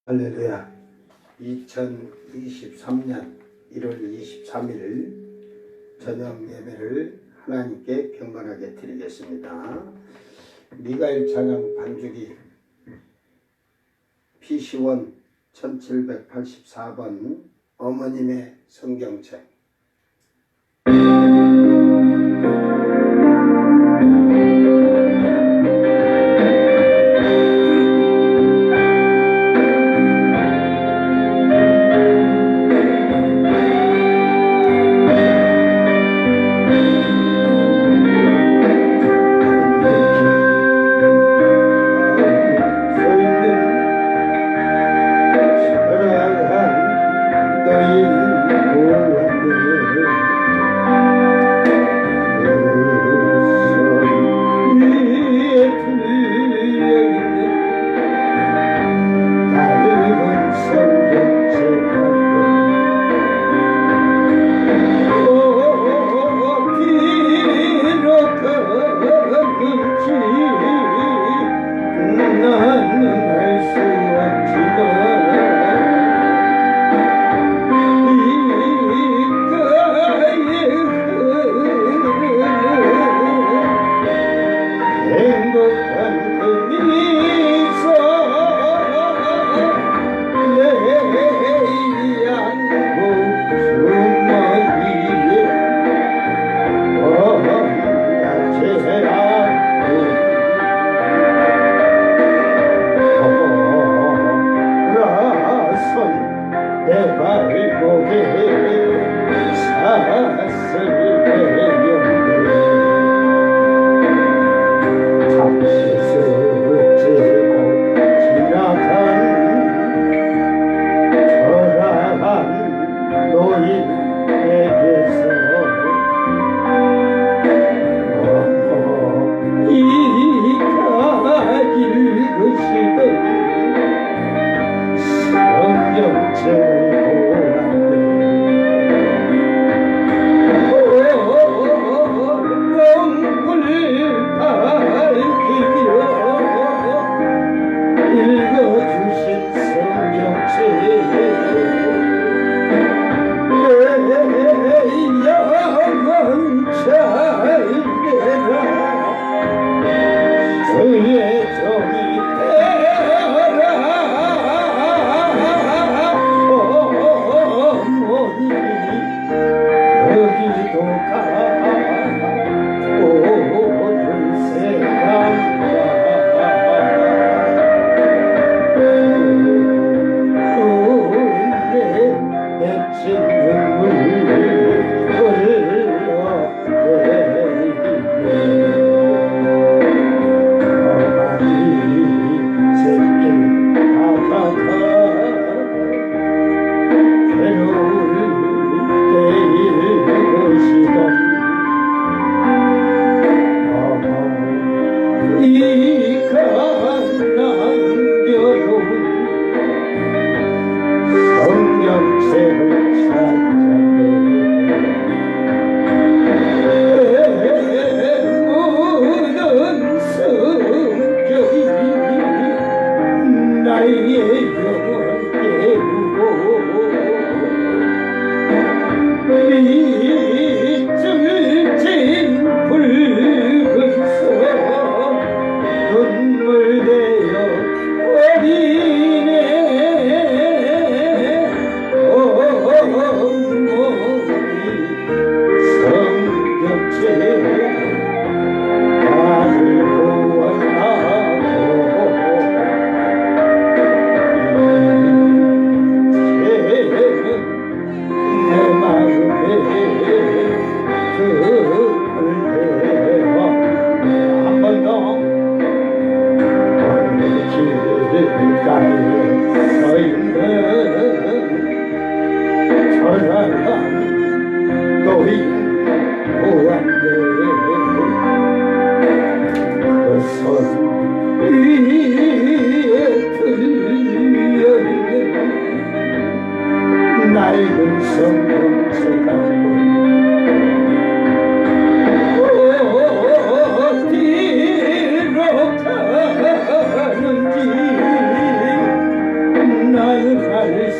할렐루야. 2023년 1월 23일 저녁 예배를 하나님께 경건하게 드리겠습니다. 미가엘 찬양 반주기 PC1 1784번 어머님의 성경책.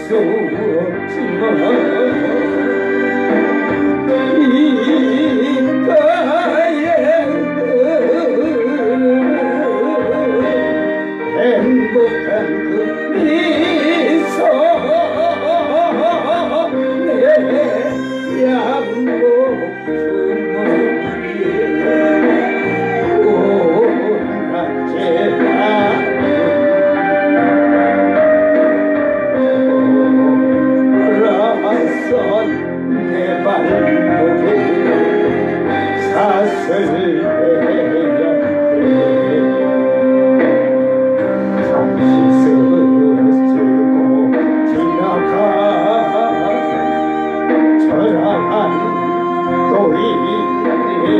수 없지만 이가에 행복한 그 미소 내 양복 주머니에 오라제가 내 발목에 사슬 베렸네 잠시 쓰고 지나가 저랑한 노인에게서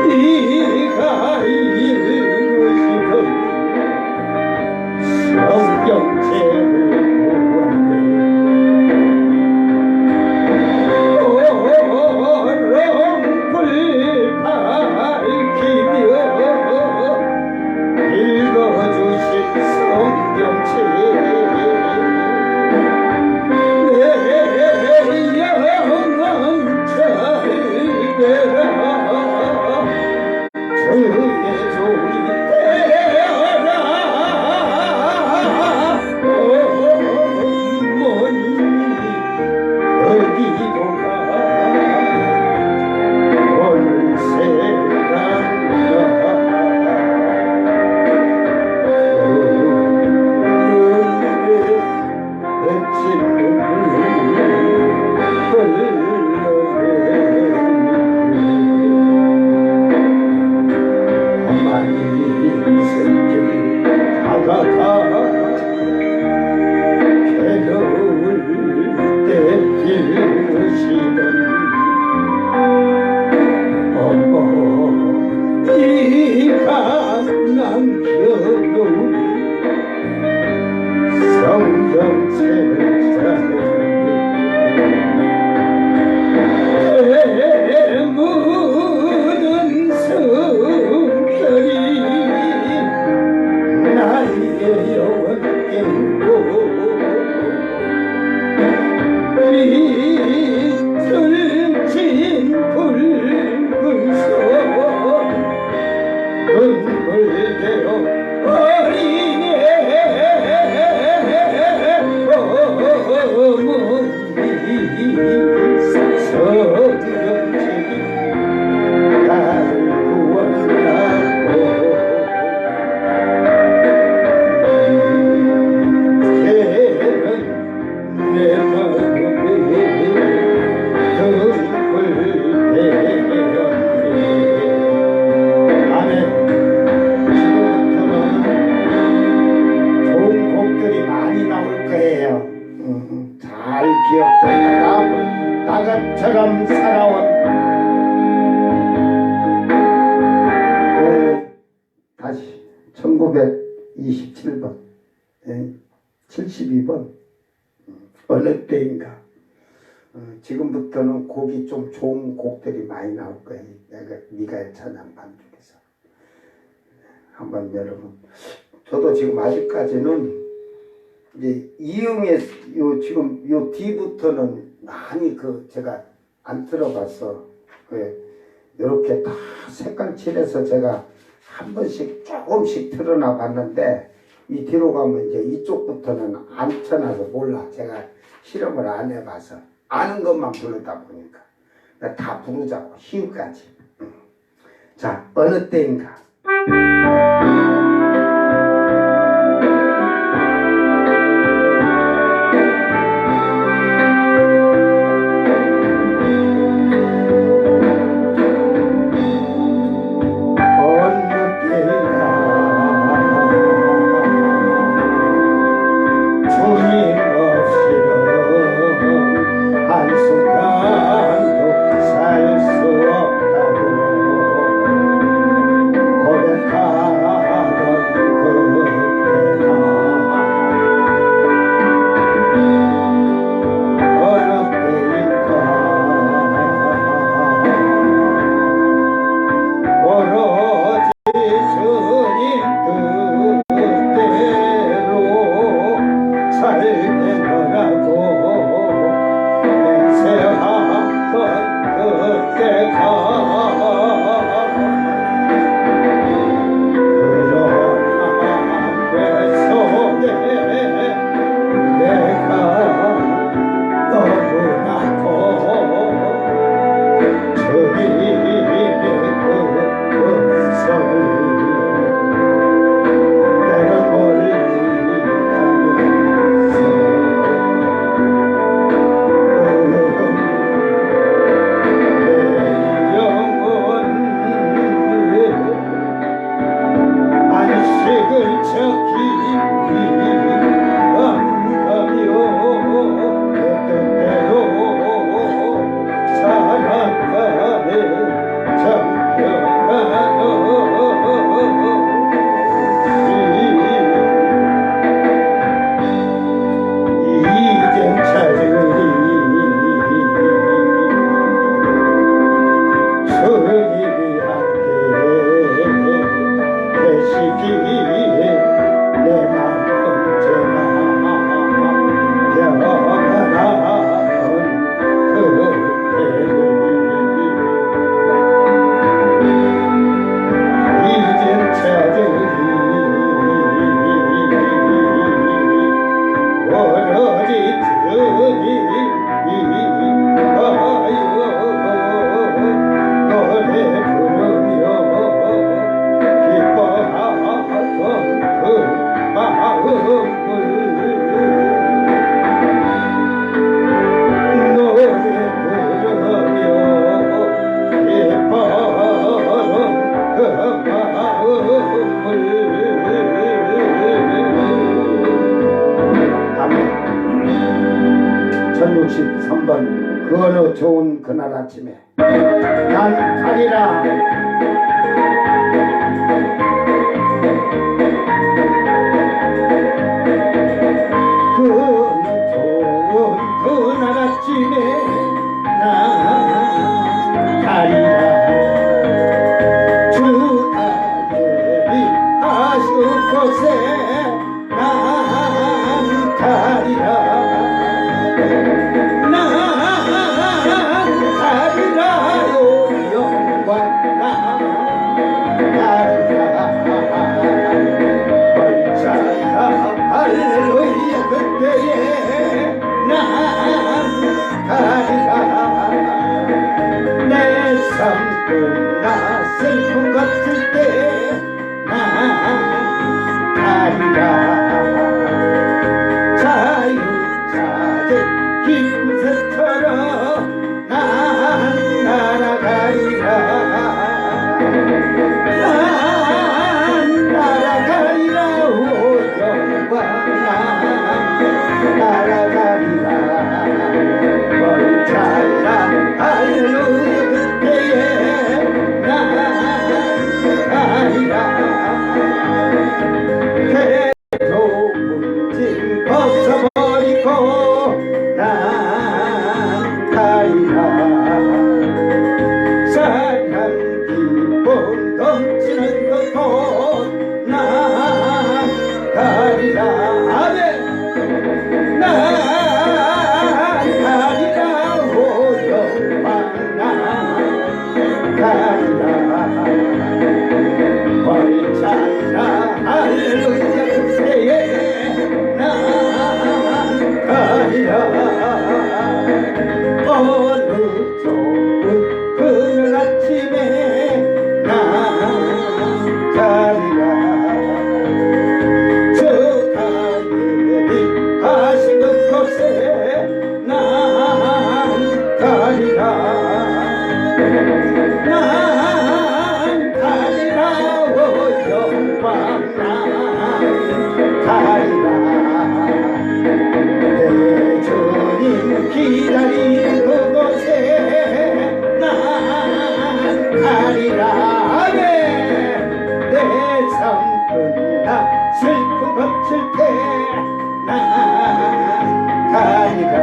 네가 읽으시던 성경책을 보았네 오롱불 밝히며 읽어주신 성경책 내 영혼 잘 되라 주의 종이 되어라 어머니 어디도 가 월세가 묻은 성결이 나에게 영원히 비틀진 붉은 손 눈물대로 어린애 어머니 성경책이 나를 구원하고 이제는 내 마음에 등불 되었네. 아멘. 지금부터는 좋은 곡들이 많이 나올 거예요. 잘 기억해라. 나같처럼 살아온 다시 1927번 72번 어느 때인가. 지금부터는 곡이 좀 좋은 곡들이 많이 나올 거예요. 내가 미가엘 찬양 반죽에서 한번 여러분, 저도 지금 아직까지는 이제 이응의 요 지금 요 뒤부터는 많이 제가 안 들어봤어. 이렇게 다 색깔 칠해서 제가 한 번씩 조금씩 틀어놔 봤는데 이 뒤로 가면 이제 이쪽부터는 안 쳐놔서 몰라. 제가 실험을 안 해봐서 아는 것만 부르다 보니까 다 부르자고 희우까지. 자, 어느 때인가. 살 수 없다고 고백하 53번 그 어느 좋은 그날 아침에 난 가리라 그 어느 좋은 그날 아침에 난 가리라 주 아들이 하신 곳에 난 가리라 슬픔 같을 때난 가리라 자유자재 깊은 새처럼 난 날아가리라 난 날아가리라 오 영광 난 날아가리라 멀자라 할렐루야 그때에 괴로운 짐 벗어버리고 난 가리라 사랑 기쁨 넘치는 그곳 난 가리라 아멘 난 가리라 오 영광 난 가리라 할렐루야 그때에 난 가리라 어느 좋은 그날 아침에 난 가리라 저 하늘이 하신 그곳에 난 가리라 난 가리라 오 영광 가리라 내 주님 기다리는 그곳에 난 가리라 아멘 내 삶 끝나 슬픔 거칠 때난 가리라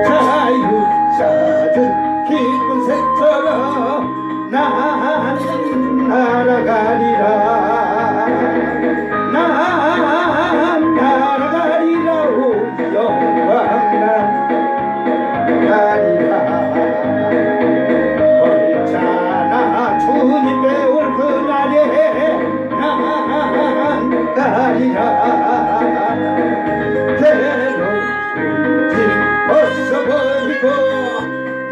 자유자들 깊은 새처럼 난 날아가리라 난 날아가리라 오 영광 난 가리라 얼잖아 주님의 올 그날에 난 가리라 괴로운 짐 벗어버리고 난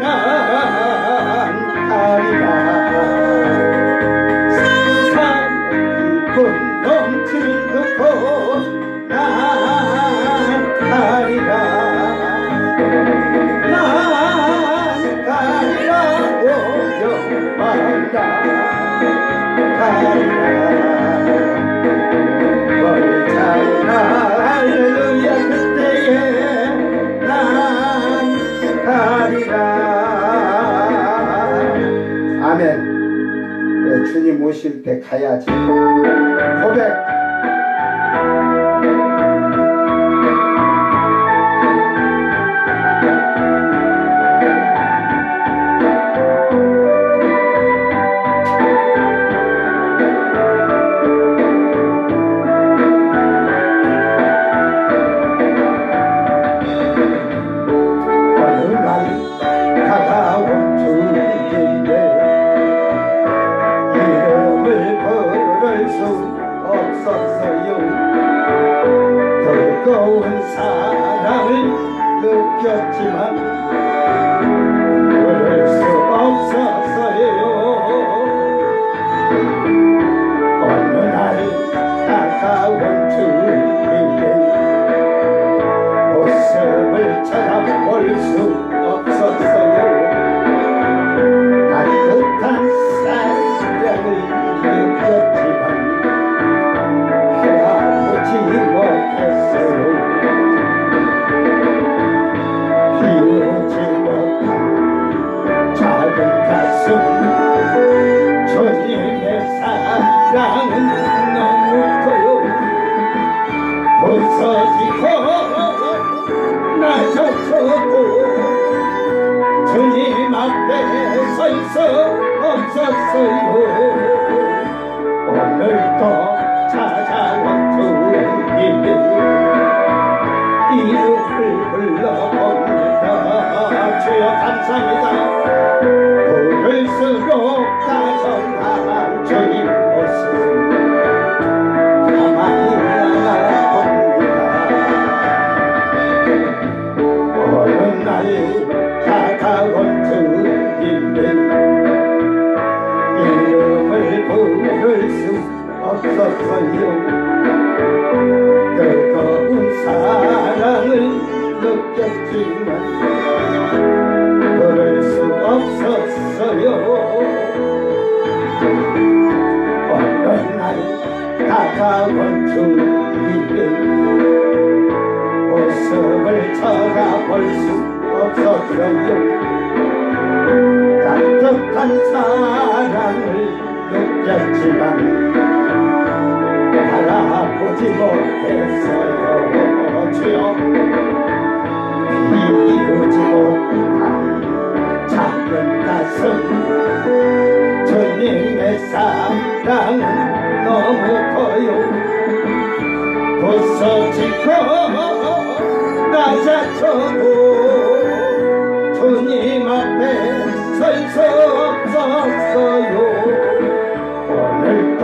가리라 넘치는 그곳 난 가리라 난 가리라 오 영광 난 가리라 멀잖아 할렐루야 그때에 난 가리라 아멘 그래, 주님 오실 때 가야지 고백 어느 날 다가온 주님의 이름을 부를 수 없었어요. 뜨거운 사랑을 느꼈지만 부를 수 없었어요. 어느 날 다가온 주님의 모습을 쳐다볼 수 없었어요. 따뜻한 사랑을 느꼈지만 헤아보지 못했어요. 수 없었어요. 오늘도 찾아온 주님 이름을 불러봅니다. 주여 감사합니다. 부를수록 다정한 주님 모습 가만히 알아봅니다. 어느 날 다가온 주님의 이름을 부를 수 없었어요. 뜨거운 사랑을 느꼈지만 부를 수 없었어요. 어느 날 다가온 주님의 모습을 쳐다볼 수 없었어요. 따뜻한 사랑을 느꼈지만 바라보지 못했어요. 주여 비우지 못한 작은 가슴 주님의 사랑은 너무 커요. 부서지고 낮아져도 주님 앞에 설 수 없었어요. 오늘도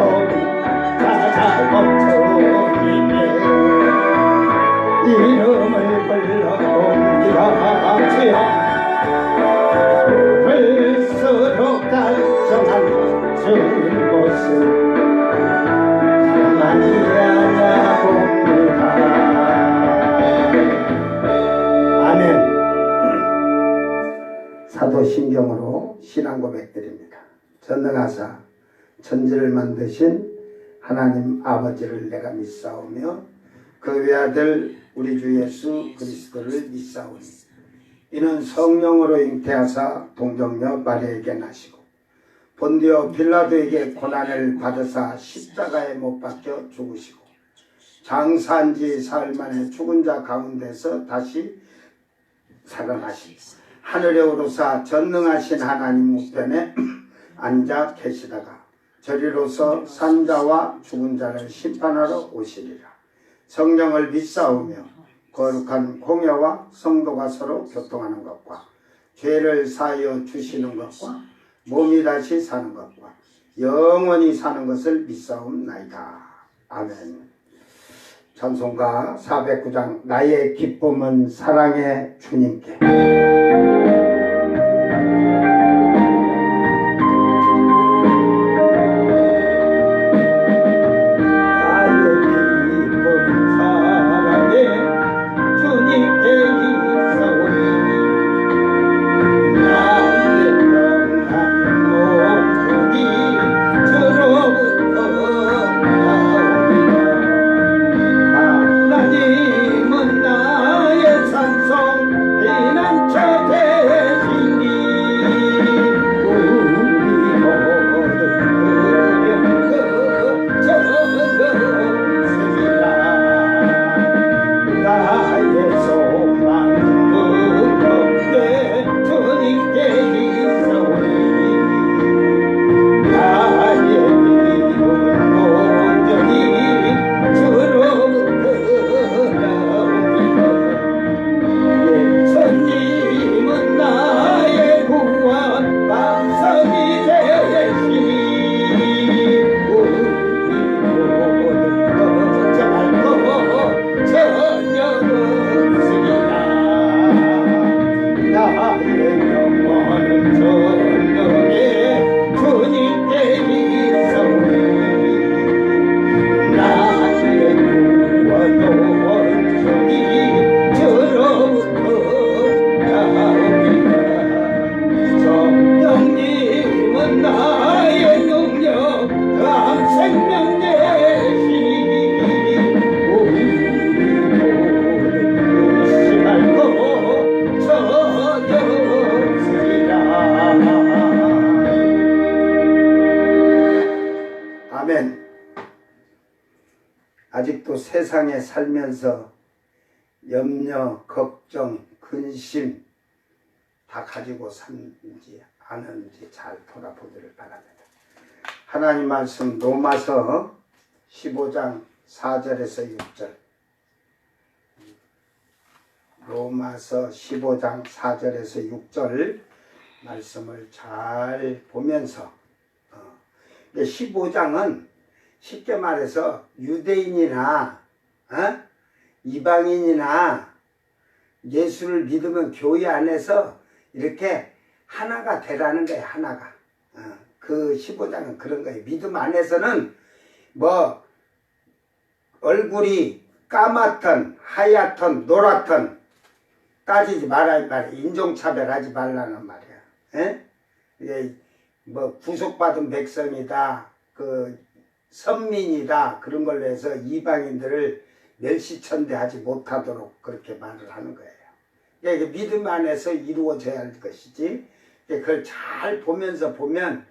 찾아온 주님의 이름을 불러봅니다. 주여 부를수록 다정한 주님 모습 가만히 알아봅니다. 아멘. 사도신경으로 신앙 고백드립니다. 전능하사 천지를 만드신 하나님 아버지를 내가 믿사오며 그 외아들 우리 주 예수 그리스도를 믿사오니 이는 성령으로 잉태하사 동정녀 마리아에게 나시고 본디오 빌라도에게 고난을 받으사 십자가에 못 박혀 죽으시고 장사한 지 사흘 만에 죽은 자 가운데서 다시 살아나시고 하늘에 오르사 전능하신 하나님 우편에 앉아 계시다가 저리로서 산자와 죽은 자를 심판하러 오시리라. 성령을 믿사오며 거룩한 공예와 성도가 서로 교통하는 것과 죄를 사하여 주시는 것과 몸이 다시 사는 것과 영원히 사는 것을 믿사옵나이다. 아멘. 찬송가 409장 나의 기쁨은 사랑의 주님께. 아직도 세상에 살면서 염려, 걱정, 근심 다 가지고 사는지 아는지 잘 돌아보기를 바랍니다. 하나님 말씀 로마서 15장 4절에서 6절, 로마서 15장 4절에서 6절 말씀을 잘 보면서 15장은 쉽게 말해서 유대인이나 이방인이나 예수를 믿으면 교회 안에서 이렇게 하나가 되라는 거예요. 하나가. 그 15장은 그런 거예요. 믿음 안에서는 뭐 얼굴이 까맣던 하얗던 노랗던 따지지 말아야 인종차별하지 말라는 말이야. 에? 이게 뭐 구속받은 백성이다, 그 선민이다, 그런 걸로 해서 이방인들을 멸시천대하지 못하도록 그렇게 말을 하는 거예요. 이게 믿음 안에서 이루어져야 할 것이지. 그걸 잘 보면서 보면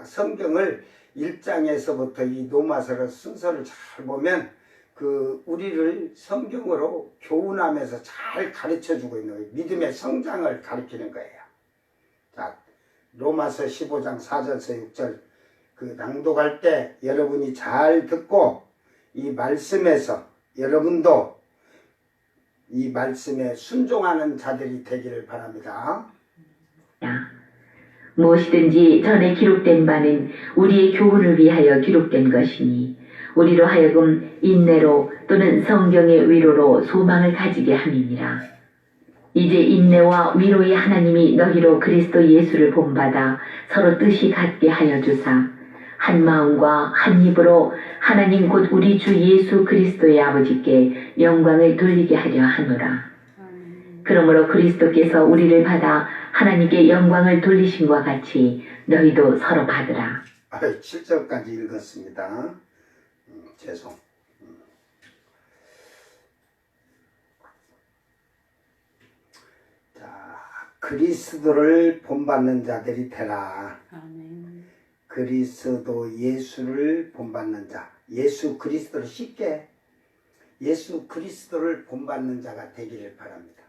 성경을 1장에서부터 이 로마서를 순서를 잘 보면 그 우리를 성경으로 교훈하면서 잘 가르쳐주고 있는 거예요. 믿음의 성장을 가르치는 거예요. 자, 로마서 15장 4절에서 6절 그 낭독할 때 여러분이 잘 듣고 이 말씀에서 여러분도 이 말씀에 순종하는 자들이 되기를 바랍니다. 무엇이든지 전에 기록된 바는 우리의 교훈을 위하여 기록된 것이니 우리로 하여금 인내로 또는 성경의 위로로 소망을 가지게 함이니라. 이제 인내와 위로의 하나님이 너희로 그리스도 예수를 본받아 서로 뜻이 같게 하여 주사 한 마음과 한 입으로 하나님 곧 우리 주 예수 그리스도의 아버지께 영광을 돌리게 하려 하노라. 그러므로 그리스도께서 우리를 받아 하나님께 영광을 돌리심과 같이 너희도 서로 받으라. 7절까지 읽었습니다. 죄송. 자, 그리스도를 본받는 자들이 되라. 아멘. 그리스도 예수를 본받는 자, 예수 그리스도를 쉽게 예수 그리스도를 본받는 자가 되기를 바랍니다.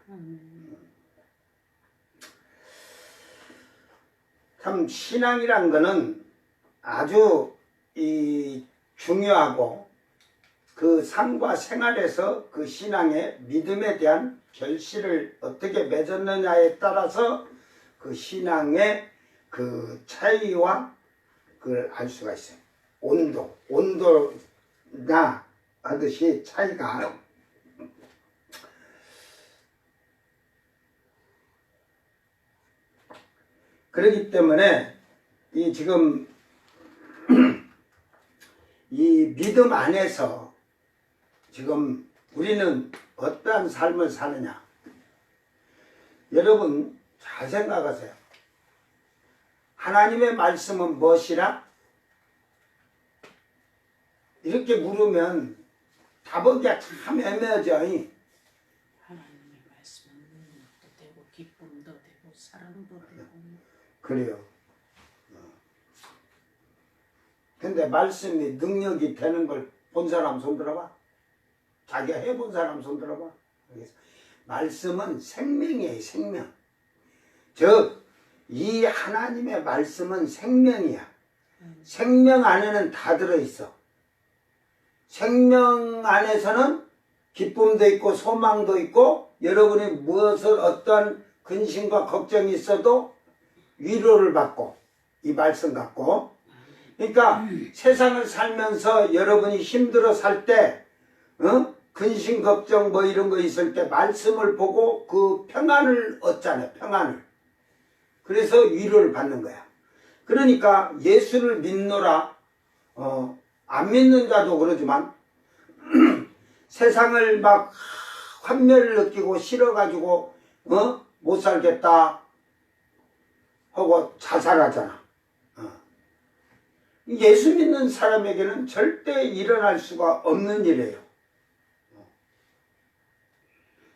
참 신앙이란 거는 아주 중요하고 그 삶과 생활에서 그 신앙의 믿음에 대한 결실을 어떻게 맺었느냐에 따라서 그 신앙의 그 차이와 그걸 알 수가 있어요. 온도나 하듯이 차이가 그렇기 때문에 이 지금 이 믿음 안에서 지금 우리는 어떠한 삶을 사느냐. 여러분 잘 생각하세요. 하나님의 말씀은 무엇이라? 이렇게 물으면 답하기가 참 애매하죠. 하나님의 말씀은 능력도 되고 기쁨도 되고 사랑도 되고. 그래요. 근데 말씀이 능력이 되는 걸 본 사람 손 들어봐. 자기가 해본 사람 손 들어봐. 그래서 말씀은 생명이에요. 생명. 즉 이 하나님의 말씀은 생명이야. 생명 안에는 다 들어있어. 생명 안에서는 기쁨도 있고 소망도 있고 여러분이 무엇을 어떠한 근심과 걱정이 있어도 위로를 받고 이 말씀 갖고 그러니까 세상을 살면서 여러분이 힘들어 살 때 근심 걱정 뭐 이런 거 있을 때 말씀을 보고 그 평안을 얻잖아요. 평안을. 그래서 위로를 받는 거야. 그러니까 예수를 믿노라 안 믿는 자도 그러지만 세상을 막 환멸을 느끼고 싫어가지고 못 살겠다 하고 자살하잖아. 예수 믿는 사람에게는 절대 일어날 수가 없는 일이에요.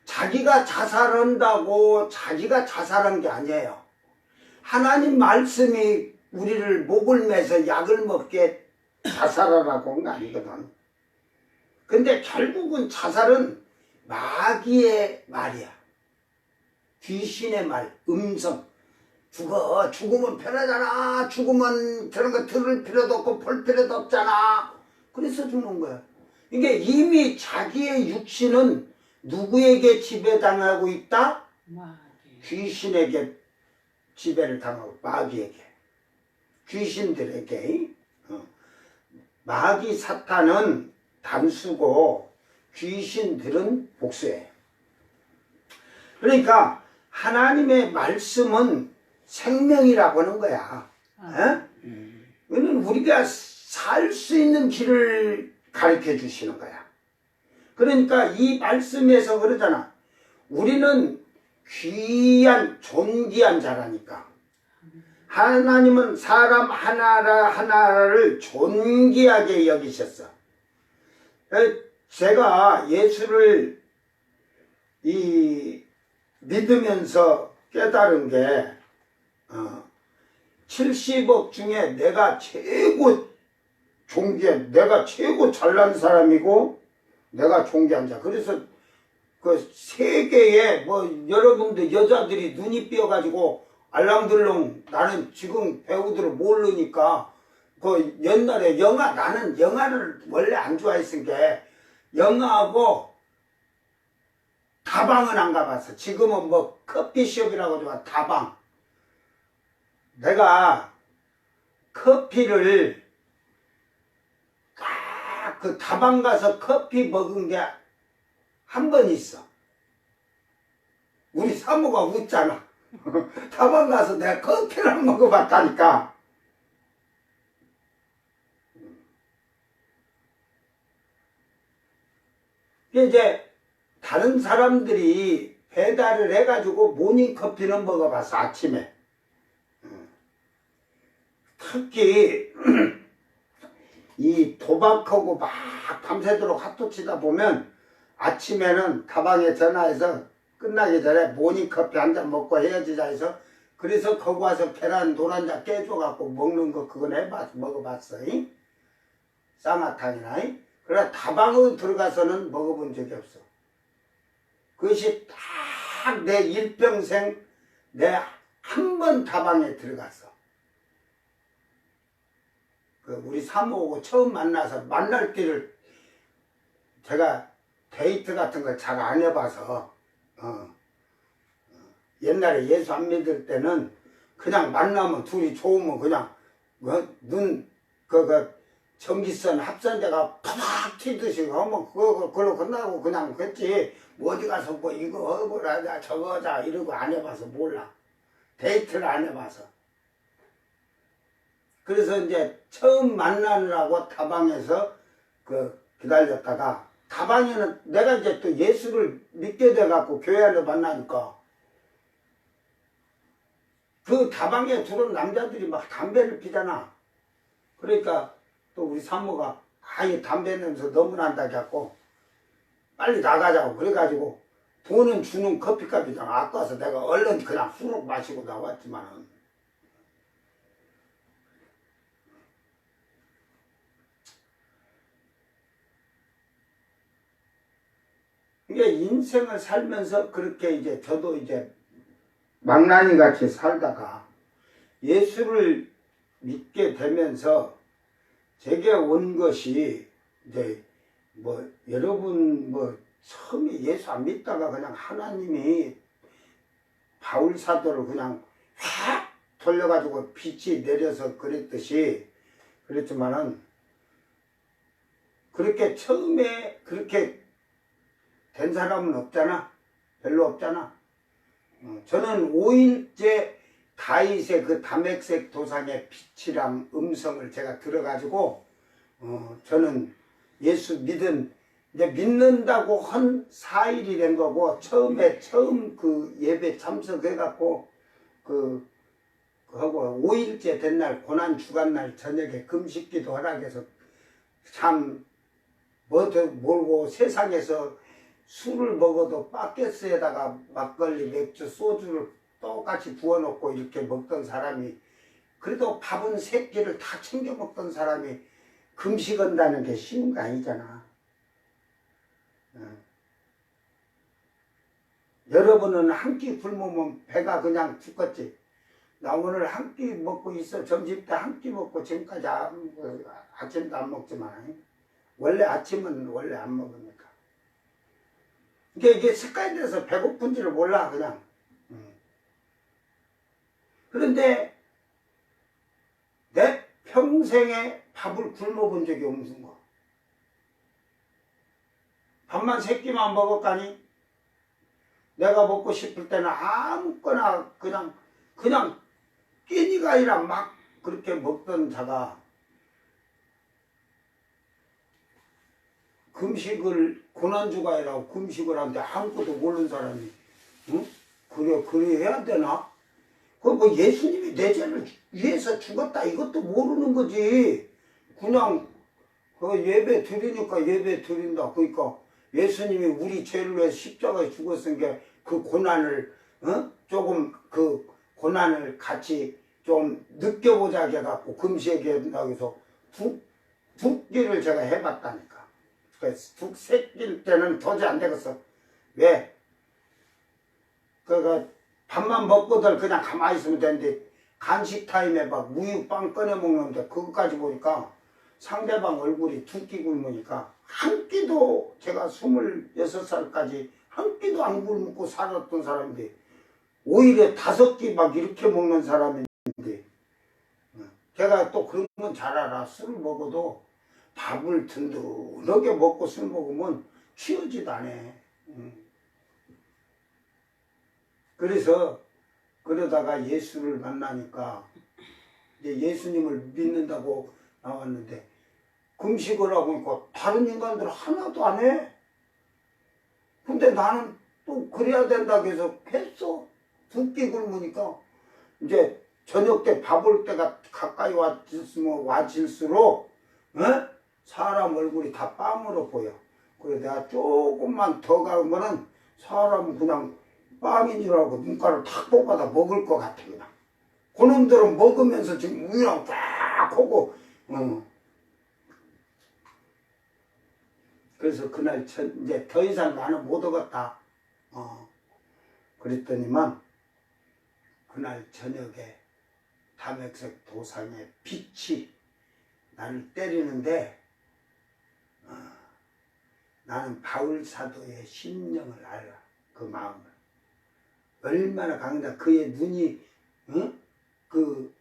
자기가 자살한다고 자기가 자살한 게 아니에요. 하나님 말씀이 우리를 목을 매서 약을 먹게 자살하라고 한 거 아니거든. 근데 결국은 자살은 마귀의 말이야. 귀신의 말, 음성. 죽어. 죽으면 편하잖아. 죽으면 저런 거 들을 필요도 없고 볼 필요도 없잖아. 그래서 죽는 거야. 이게 이미 자기의 육신은 누구에게 지배당하고 있다? 마귀. 귀신에게 지배를 당하고, 마귀에게, 귀신들에게. 마귀 사탄은 단수고 귀신들은 복수예요. 그러니까 하나님의 말씀은 생명이라고 하는 거야. 왜냐면 우리가 살 수 있는 길을 가르쳐 주시는 거야. 그러니까 이 말씀에서 그러잖아. 우리는 귀한 존귀한 자라니까. 하나님은 사람 하나를 존귀하게 여기셨어. 제가 예수를 믿으면서 깨달은 게 70억 중에 내가 최고 존귀한, 내가 최고 잘난 사람이고 내가 존귀한 자. 그래서 그 세계에 뭐 여러분들 여자들이 눈이 삐어가지고 알랑들렁, 나는 지금 배우들을 모르니까 그 옛날에 나는 영화를 원래 안 좋아했으니까 영화하고 다방은 안 가봤어. 지금은 뭐 커피숍이라고 좋아. 다방. 내가 커피를 딱 그 다방 가서 커피 먹은 게 한 번 있어. 우리 사모가 웃잖아. 다방 가서 내가 커피를 안 먹어봤다니까. 이제 다른 사람들이 배달을 해가지고 모닝커피는 먹어봤어. 아침에. 특히 이 도박하고 막 밤새도록 핫도 치다 보면 아침에는 다방에 전화해서 끝나기 전에 모닝커피 한 잔 먹고 헤어지자 해서, 그래서 거기 와서 계란 노란자 깨줘갖고 먹는 거 그건 먹어봤어. 쌍화탕이나. 그래 다방으로 들어가서는 먹어본 적이 없어. 그것이 딱 내 일평생 내 한 번 다방에 들어갔어. 그 우리 사모하고 처음 만나서 만날 때를 제가 데이트 같은 걸 잘 안 해봐서 옛날에 예수 안 믿을 때는 그냥 만나면 둘이 좋으면 그냥 전기선 합선대가 팍 튀듯이 하면 그걸로 끝나고 그냥 했지. 뭐 어디 가서 뭐 이거 뭐라자 저거자 이러고 안 해봐서 몰라. 데이트를 안 해봐서. 그래서 이제 처음 만나느라고 다방에서 기다렸다가, 다방에는 내가 이제 또 예수를 믿게 돼갖고 교회 안에 만나니까 그 다방에 들어온 남자들이 막 담배를 피잖아. 그러니까 또 우리 사모가 이 담배 냄새 너무 난다 해갖고 빨리 나가자고 그래가지고 돈은 주는 커피값이잖아. 아까워서 내가 얼른 그냥 후룩 마시고 나왔지만은 이게 인생을 살면서 그렇게 이제 저도 이제 망나니 같이 살다가 예수를 믿게 되면서 제게 온 것이 이제 뭐 여러분 뭐 처음에 예수 안 믿다가 그냥 하나님이 바울 사도를 그냥 확 돌려가지고 빛이 내려서 그랬듯이 그랬지만은 그렇게 처음에 그렇게 된 사람은 없잖아. 별로 없잖아. 저는 5일째 다윗의 그 담액색 도상의 빛이랑 음성을 제가 들어가지고 저는 예수 이제 믿는다고 한 4일이 된 거고, 처음 그 예배 참석해갖고 하고 5일째 된 날 고난 주간날 저녁에 금식기도 허락해서 참 뭐도 모르고 세상에서 술을 먹어도 바켓스에다가 막걸리, 맥주, 소주를 똑같이 부어놓고 이렇게 먹던 사람이, 그래도 밥은 3끼를 다 챙겨 먹던 사람이 금식한다는 게 쉬운 거 아니잖아. 여러분은 한 끼 굶으면 배가 그냥 죽겠지. 나 오늘 한 끼 먹고 있어. 점심 때 한 끼 먹고 지금까지 아침도 안 먹지만 원래 아침은 원래 안 먹으니까. 이게 습관이 돼서 배고픈지를 몰라 그냥. 그런데 내 평생에 밥을 굶어본 적이 없는 거. 밥만 3끼만 먹었가니 내가 먹고 싶을 때는 아무거나 그냥 끼니가 아니라 막 그렇게 먹던 자가 금식을 고난주가 아니라 금식을 하는데 아무것도 모르는 사람이 응? 그래 해야 되나? 그 뭐 예수님이 내 죄를 위해서 죽었다 이것도 모르는 거지. 그냥 그 예배 드리니까 예배 드린다. 그러니까 예수님이 우리 죄를 위해 십자가에 죽었으니까 그 고난을 조금 그 고난을 같이 좀 느껴보자 해갖고 금식한다고 해서 두 끼를 제가 해봤다니까. 그래서 세 끼 때는 도저히 안 되겠어. 왜? 밥만 먹고들 그냥 가만히 있으면 되는데 간식 타임에 막 우유빵 꺼내 먹는데 그것까지 보니까 상대방 얼굴이 두 끼 굶으니까 한 끼도 제가 26살까지 한 끼도 안 굶고 살았던 사람인데 오히려 5끼 막 이렇게 먹는 사람인데 제가 또 그런 건 잘 알아. 술을 먹어도 밥을 든든하게 먹고 술 먹으면 취하지도 않아. 그래서 그러다가 예수를 만나니까 이제 예수님을 믿는다고 나왔는데 금식을 하고 있고 다른 인간들 하나도 안 해. 근데 나는 또 그래야 된다고 해서 했어. 2끼 굶으니까 이제 저녁 때 밥 올 때가 가까이 와질수록 사람 얼굴이 다 빵으로 보여. 그래서 내가 조금만 더 가면은 사람은 그냥 빵인 줄 알고 눈가를 탁 뽑아다 먹을 것 같아 그냥. 그놈들은 먹으면서 지금 우유랑 쫙 하고 그래서 그날 이제 더 이상 나는 못 오겠다. 그랬더니만 그날 저녁에 담액색 도상의 빛이 나를 때리는데 나는 바울 사도의 심령을 알아. 그 마음을. 얼마나 강하다. 그의 눈이 그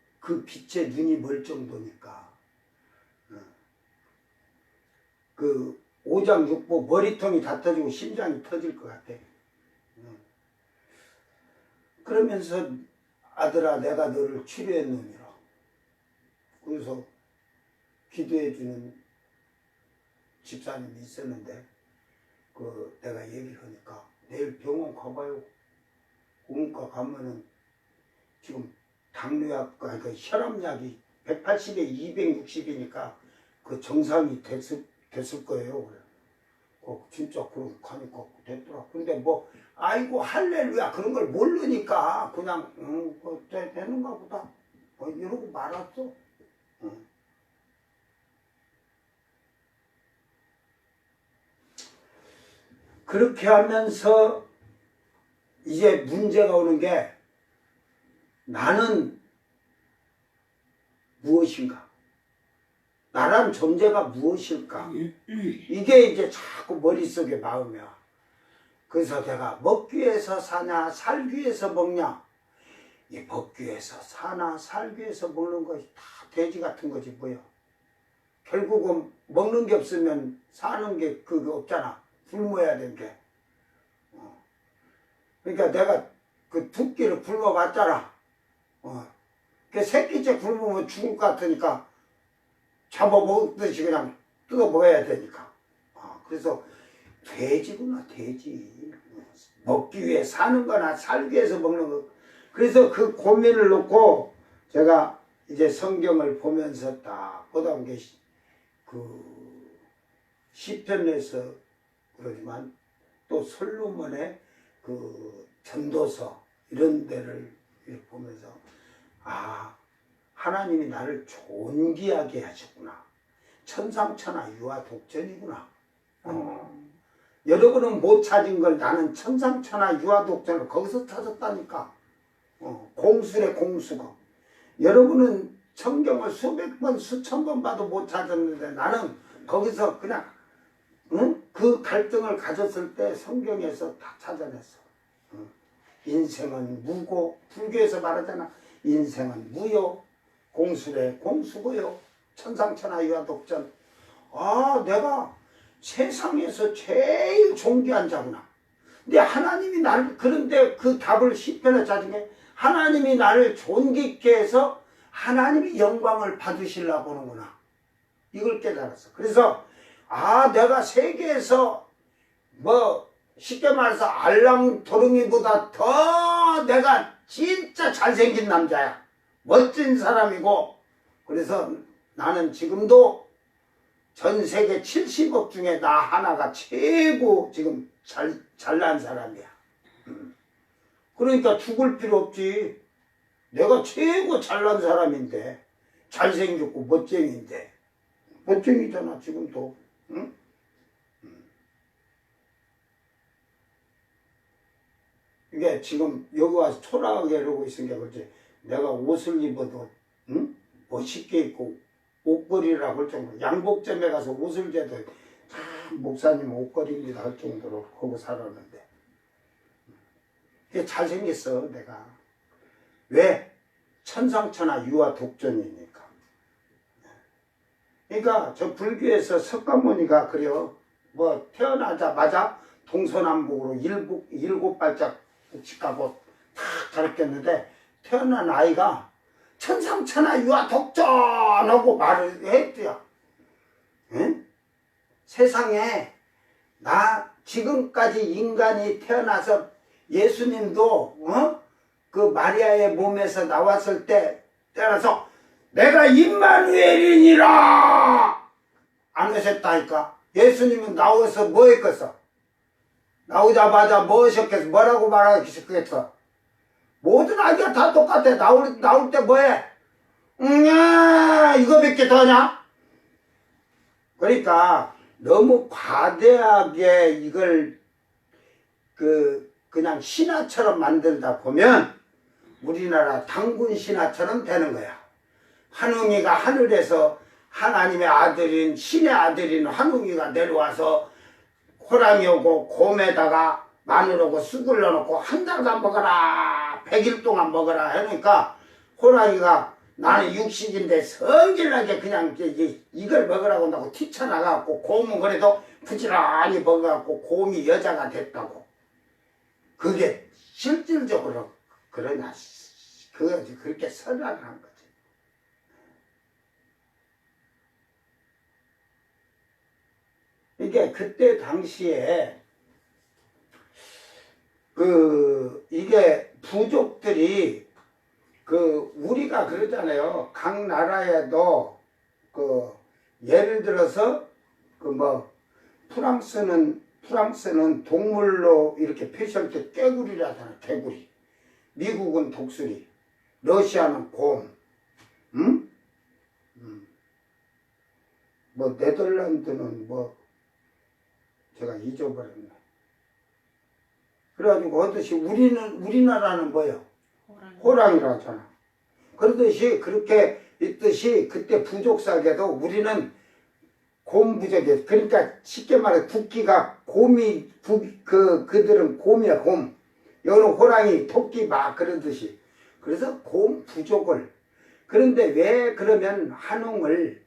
빛의 눈이 멀 정도니까. 그 5장 6보 머리통이 다 터지고 심장이 터질 것 같아. 그러면서 아들아 내가 너를 치료했느니라. 그래서 기도해주는 집사님이 있었는데 내가 얘기를 하니까 내일 병원 가봐요. 그러니까 가면은 지금 당뇨약과 그 혈압약이 180에 260이니까 그 정상이 됐을 거예요. 진짜 그럼 가니까 됐더라. 근데 뭐 아이고 할렐루야 그런 걸 모르니까 그냥 되는가 보다 이러고 말았어. 그렇게 하면서 이제 문제가 오는 게 나는 무엇인가? 나란 존재가 무엇일까? 이게 이제 자꾸 머릿속에 마음이야. 그래서 내가 먹기 위해서 사냐 살기 위해서 먹냐? 이 먹기 위해서 사나 살기 위해서 먹는 것이 다 돼지 같은 거지 뭐야. 결국은 먹는 게 없으면 사는 게 그거 없잖아. 굶어야 되는 게. 그러니까 내가 그 2끼를 굶어봤잖아. 그 3끼째 굶으면 죽을 것 같으니까 잡아먹듯이 그냥 뜯어 먹어야 되니까. 그래서 돼지구나 돼지. 먹기 위해 사는 거나 살기 위해서 먹는 거. 그래서 그 고민을 놓고 제가 이제 성경을 보면서 딱 보던 게 그 시편에서 그러지만 또 솔로몬의 그 전도서 이런 데를 보면서 하나님이 나를 존귀하게 하셨구나. 천상천하 유아독전이구나. 여러분은 못 찾은 걸 나는 천상천하 유아독전을 거기서 찾았다니까. 공수래 공수고. 여러분은 성경을 수백 번 수천 번 봐도 못 찾았는데 나는 거기서 그냥 그 갈등을 가졌을 때 성경에서 다 찾아냈어. 인생은 무고, 불교에서 말하잖아. 인생은 무요, 공수래 공수고요, 천상천하 유아독전. 아, 내가 세상에서 제일 존귀한 자구나. 근데 하나님이 나를, 그런데 그 답을 시편에 찾은 게 하나님이 나를 존귀케 해서 하나님이 영광을 받으시려고 하는구나. 이걸 깨달았어. 그래서 아, 내가 세계에서 뭐 쉽게 말해서 알랑도롱이보다 더 내가 진짜 잘생긴 남자야. 멋진 사람이고. 그래서 나는 지금도 전 세계 70억 중에 나 하나가 최고 지금 잘난 사람이야. 그러니까 죽을 필요 없지. 내가 최고 잘난 사람인데, 잘생겼고 멋쟁인데. 멋쟁이잖아 지금도. 응? 이게 지금 여기 와서 초라하게 이러고 있은 게 그렇지. 내가 옷을 입어도 멋있게 입고 옷걸이라고 할 정도로, 양복점에 가서 옷을 재도 참 목사님 옷걸이입니다 할 정도로 하고 살았는데, 이게 잘생겼어 내가. 왜? 천상천하 유아독전이니까. 그러니까 저 불교에서 석가모니가 그래요. 뭐 태어나자마자 동서남북으로 일곱 발짝 가고 탁 가르쳤는데, 태어난 아이가 천상천하 유아독전하고 말을 했대요. 응? 세상에 나 지금까지 인간이 태어나서 예수님도 그 마리아의 몸에서 나왔을 때 태어나서 내가 임마누엘이니라 안 하셨다니까. 예수님은 나와서 뭐 했겠어? 나오자마자 뭐 하셨겠어? 뭐라고 말하셨겠어? 모든 아기가 다 똑같아. 나올 때 뭐해? 이거밖에 더 하냐? 그러니까 너무 과대하게 이걸 그냥 신화처럼 만들다 보면 우리나라 당군 신화처럼 되는 거야. 환웅이가 하늘에서 하나님의 아들인, 신의 아들인 환웅이가 내려와서 호랑이 오고 곰에다가 마늘 오고 쑥을 넣어놓고 한 달간 먹어라, 100일 동안 먹어라 하니까 호랑이가 나는 육식인데 성질나게 그냥 이걸 먹으라고 한다고 튀쳐나가고, 곰은 그래도 부지런히 먹어갖고 곰이 여자가 됐다고. 그게 실질적으로 그러냐, 그렇게 설명을 한 거지. 이게 그때 당시에 이게 부족들이 우리가 그러잖아요. 각 나라에도 예를 들어서 프랑스는 동물로 이렇게 표시할 때 꾀구리라잖아. 개구리. 미국은 독수리. 러시아는 곰. 응? 뭐 네덜란드는 제가 잊어버렸네. 그래가지고 어듯이 우리나라는 뭐요? 호랑이라 하잖아. 그러듯이 그렇게 있듯이 그때 부족사계도 우리는 곰 부족이에요. 그러니까 쉽게 말해 국기가 곰이 그들은 곰이야, 곰. 여기는 호랑이, 토끼 막 그러듯이. 그래서 곰 부족을. 그런데 왜 그러면 한웅을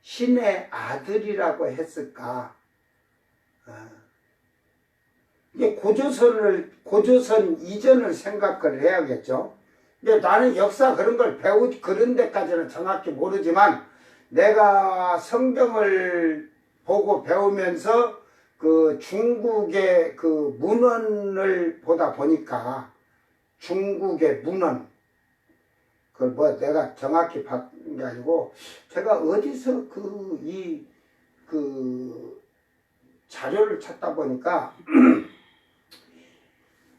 신의 아들이라고 했을까? 이게 고조선 이전을 생각을 해야겠죠. 근데 나는 역사 그런 걸 그런 데까지는 정확히 모르지만, 내가 성경을 보고 배우면서 중국의 문헌을 보다 보니까, 중국의 문헌, 내가 정확히 봤던 게 아니고, 제가 어디서 자료를 찾다 보니까,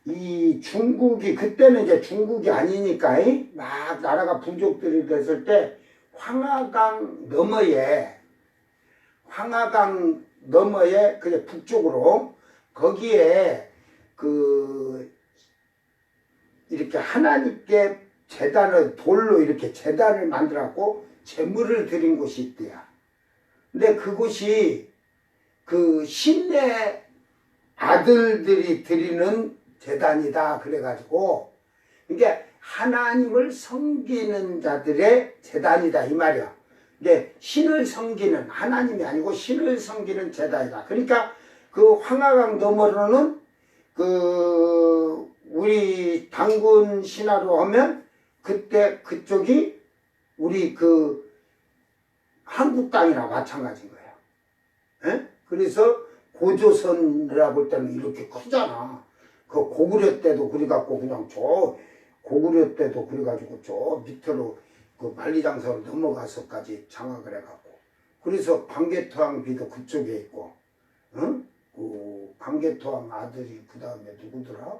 이 중국이, 그때는 이제 중국이 아니니까, 막 나라가 부족들이 됐을 때, 황하강 너머에, 그게 북쪽으로, 거기에 이렇게 하나님께 제단을 돌로 이렇게 제단을 만들었고 제물을 드린 곳이 있대요. 근데 그곳이 그 신의 아들들이 드리는 제단이다 그래가지고 이게 하나님을 섬기는 자들의 제단이다 이 말이야. 이게 신을 섬기는 하나님이 아니고 신을 섬기는 제단이다. 그러니까 그 황하강 너머로는 그 우리 당군 신화로 하면 그때 그쪽이 우리 그 한국 땅이랑 마찬가지인 거예요. 에? 그래서 고조선이라고 볼 때는 이렇게 크잖아. 그 고구려 때도 그래갖고 그냥 저 고구려 때도 그래가지고 저 밑으로 그 만리장성으로 넘어가서까지 장악을 해갖고 그래서 광개토왕비도 그쪽에 있고, 응? 그 광개토왕 아들이 그 다음에 누구더라?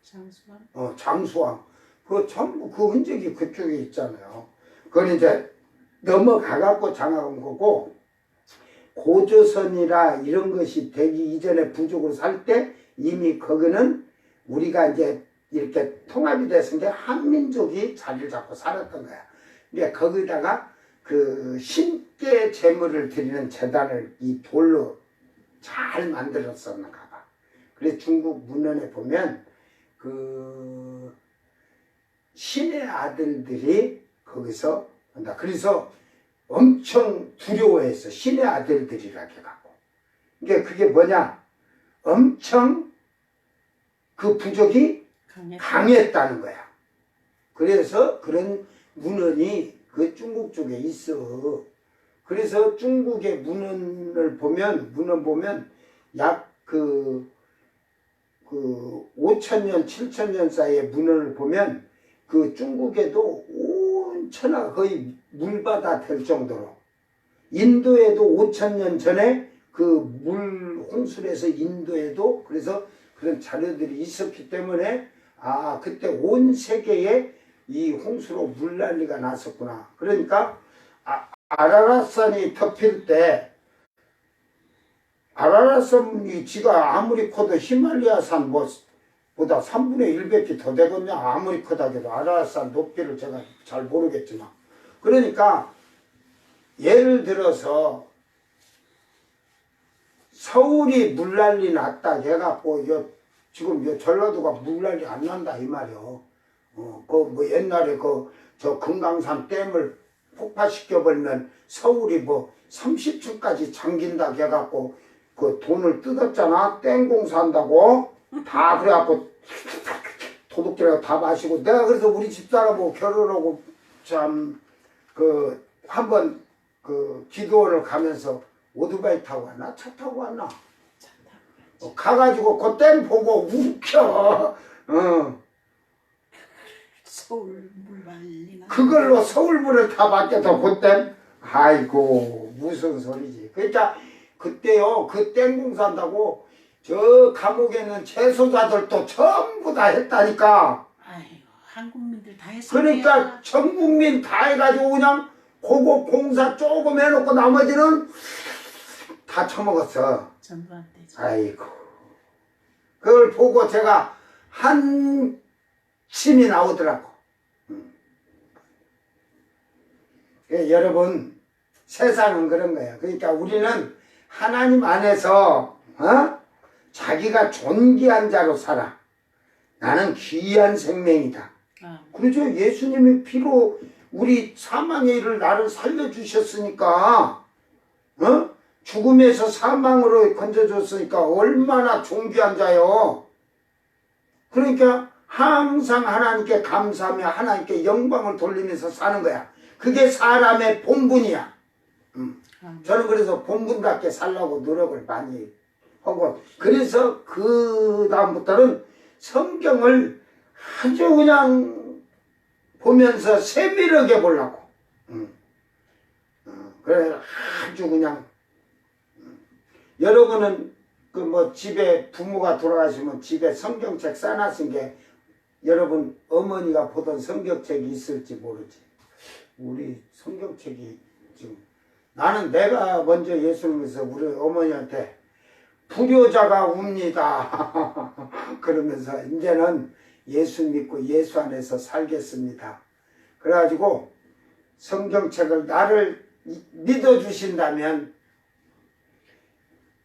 장수왕? 장수왕. 그 전부 그 흔적이 그쪽에 있잖아요. 그건 이제 넘어가갖고 장악한 거고, 고조선이라 이런 것이 되기 이전에 부족으로 살 때 이미 거기는 우리가 이제 이렇게 통합이 됐으니까 한민족이 자리를 잡고 살았던 거야. 그러니까 거기다가 그 신께 제물을 드리는 제단을 이 돌로 잘 만들었었는가 봐. 그래서 중국 문헌에 보면 그 신의 아들들이 거기서 한다. 그래서 엄청 두려워했어. 신의 아들들이라 해갖고. 그러니까 그게 뭐냐? 엄청 그 부족이 강했다는 거야. 그래서 그런 문헌이 그 중국 쪽에 있어. 그래서 중국의 문헌 보면 약 그 5,000년, 7,000년 사이의 문헌을 보면 그 중국에도 온 천하가 거의 물바다 될 정도로, 인도에도 5,000년 전에 그 물 홍수에서 인도에도 그래서 그런 자료들이 있었기 때문에 아 그때 온 세계에 이 홍수로 물난리가 났었구나. 그러니까 아라랏산이 덮일 때 아라랏산이 지가 아무리 커도 히말라야산 보다 3분의 1밖에 더 되거든요. 아무리 크다 해도 아라랏산 높이를 제가 잘 모르겠지만, 그러니까 예를 들어서 서울이 물난리 났다 해갖고 지금 전라도가 물난리 안 난다 이 말이요. 뭐 옛날에 저 금강산 댐을 폭파시켜 버리면 서울이 뭐 30층까지 잠긴다 해갖고 그 돈을 뜯었잖아. 댐 공사한다고 다 그래갖고 도둑질하고 다 마시고, 내가 그래서 우리 집사람하고 결혼하고 참 그 한번 그 기도원을 가면서 오토바이 타고 왔나 차 타고 왔나 가가지고 그 댐 보고 웃겨. 서울 물난리 나. 그걸로 서울물을 다 맡겨서 그땐 아이고 무슨 소리지. 그러니까 그때요 그 댐 공사한다고 저 감옥에 있는 재소자들도 전부 다 했다니까. 아이고 한국민들 다 했어. 그러니까 전 국민 다 해가지고 그냥 그거 공사 조금 해놓고 나머지는 다 처먹었어. 전부 안 되지. 아이고 그걸 보고 제가 한침이 나오더라고. 여러분 세상은 그런 거예요. 그러니까 우리는 하나님 안에서 자기가 존귀한 자로 살아. 나는 귀한 생명이다. 그렇죠. 예수님이 피로 우리 사망의 일을 나를 살려주셨으니까, 죽음에서 사망으로 건져줬으니까 얼마나 존귀한 자요. 그러니까 항상 하나님께 감사하며 하나님께 영광을 돌리면서 사는 거야. 그게 사람의 본분이야. 저는 그래서 본분답게 살려고 노력을 많이 하고, 그래서 그 다음부터는 성경을 아주 그냥 보면서 세밀하게 보려고. 그래 아주 그냥. 여러분은 그 뭐 집에 부모가 돌아가시면 집에 성경책 싸놨은 게 여러분 어머니가 보던 성경책이 있을지 모르지. 우리 성경책이 지금 나는 내가 먼저 예수님께서 우리 어머니한테 불효자가 웁니다. 그러면서 이제는 예수 믿고 예수 안에서 살겠습니다. 그래가지고 성경책을 나를 믿어주신다면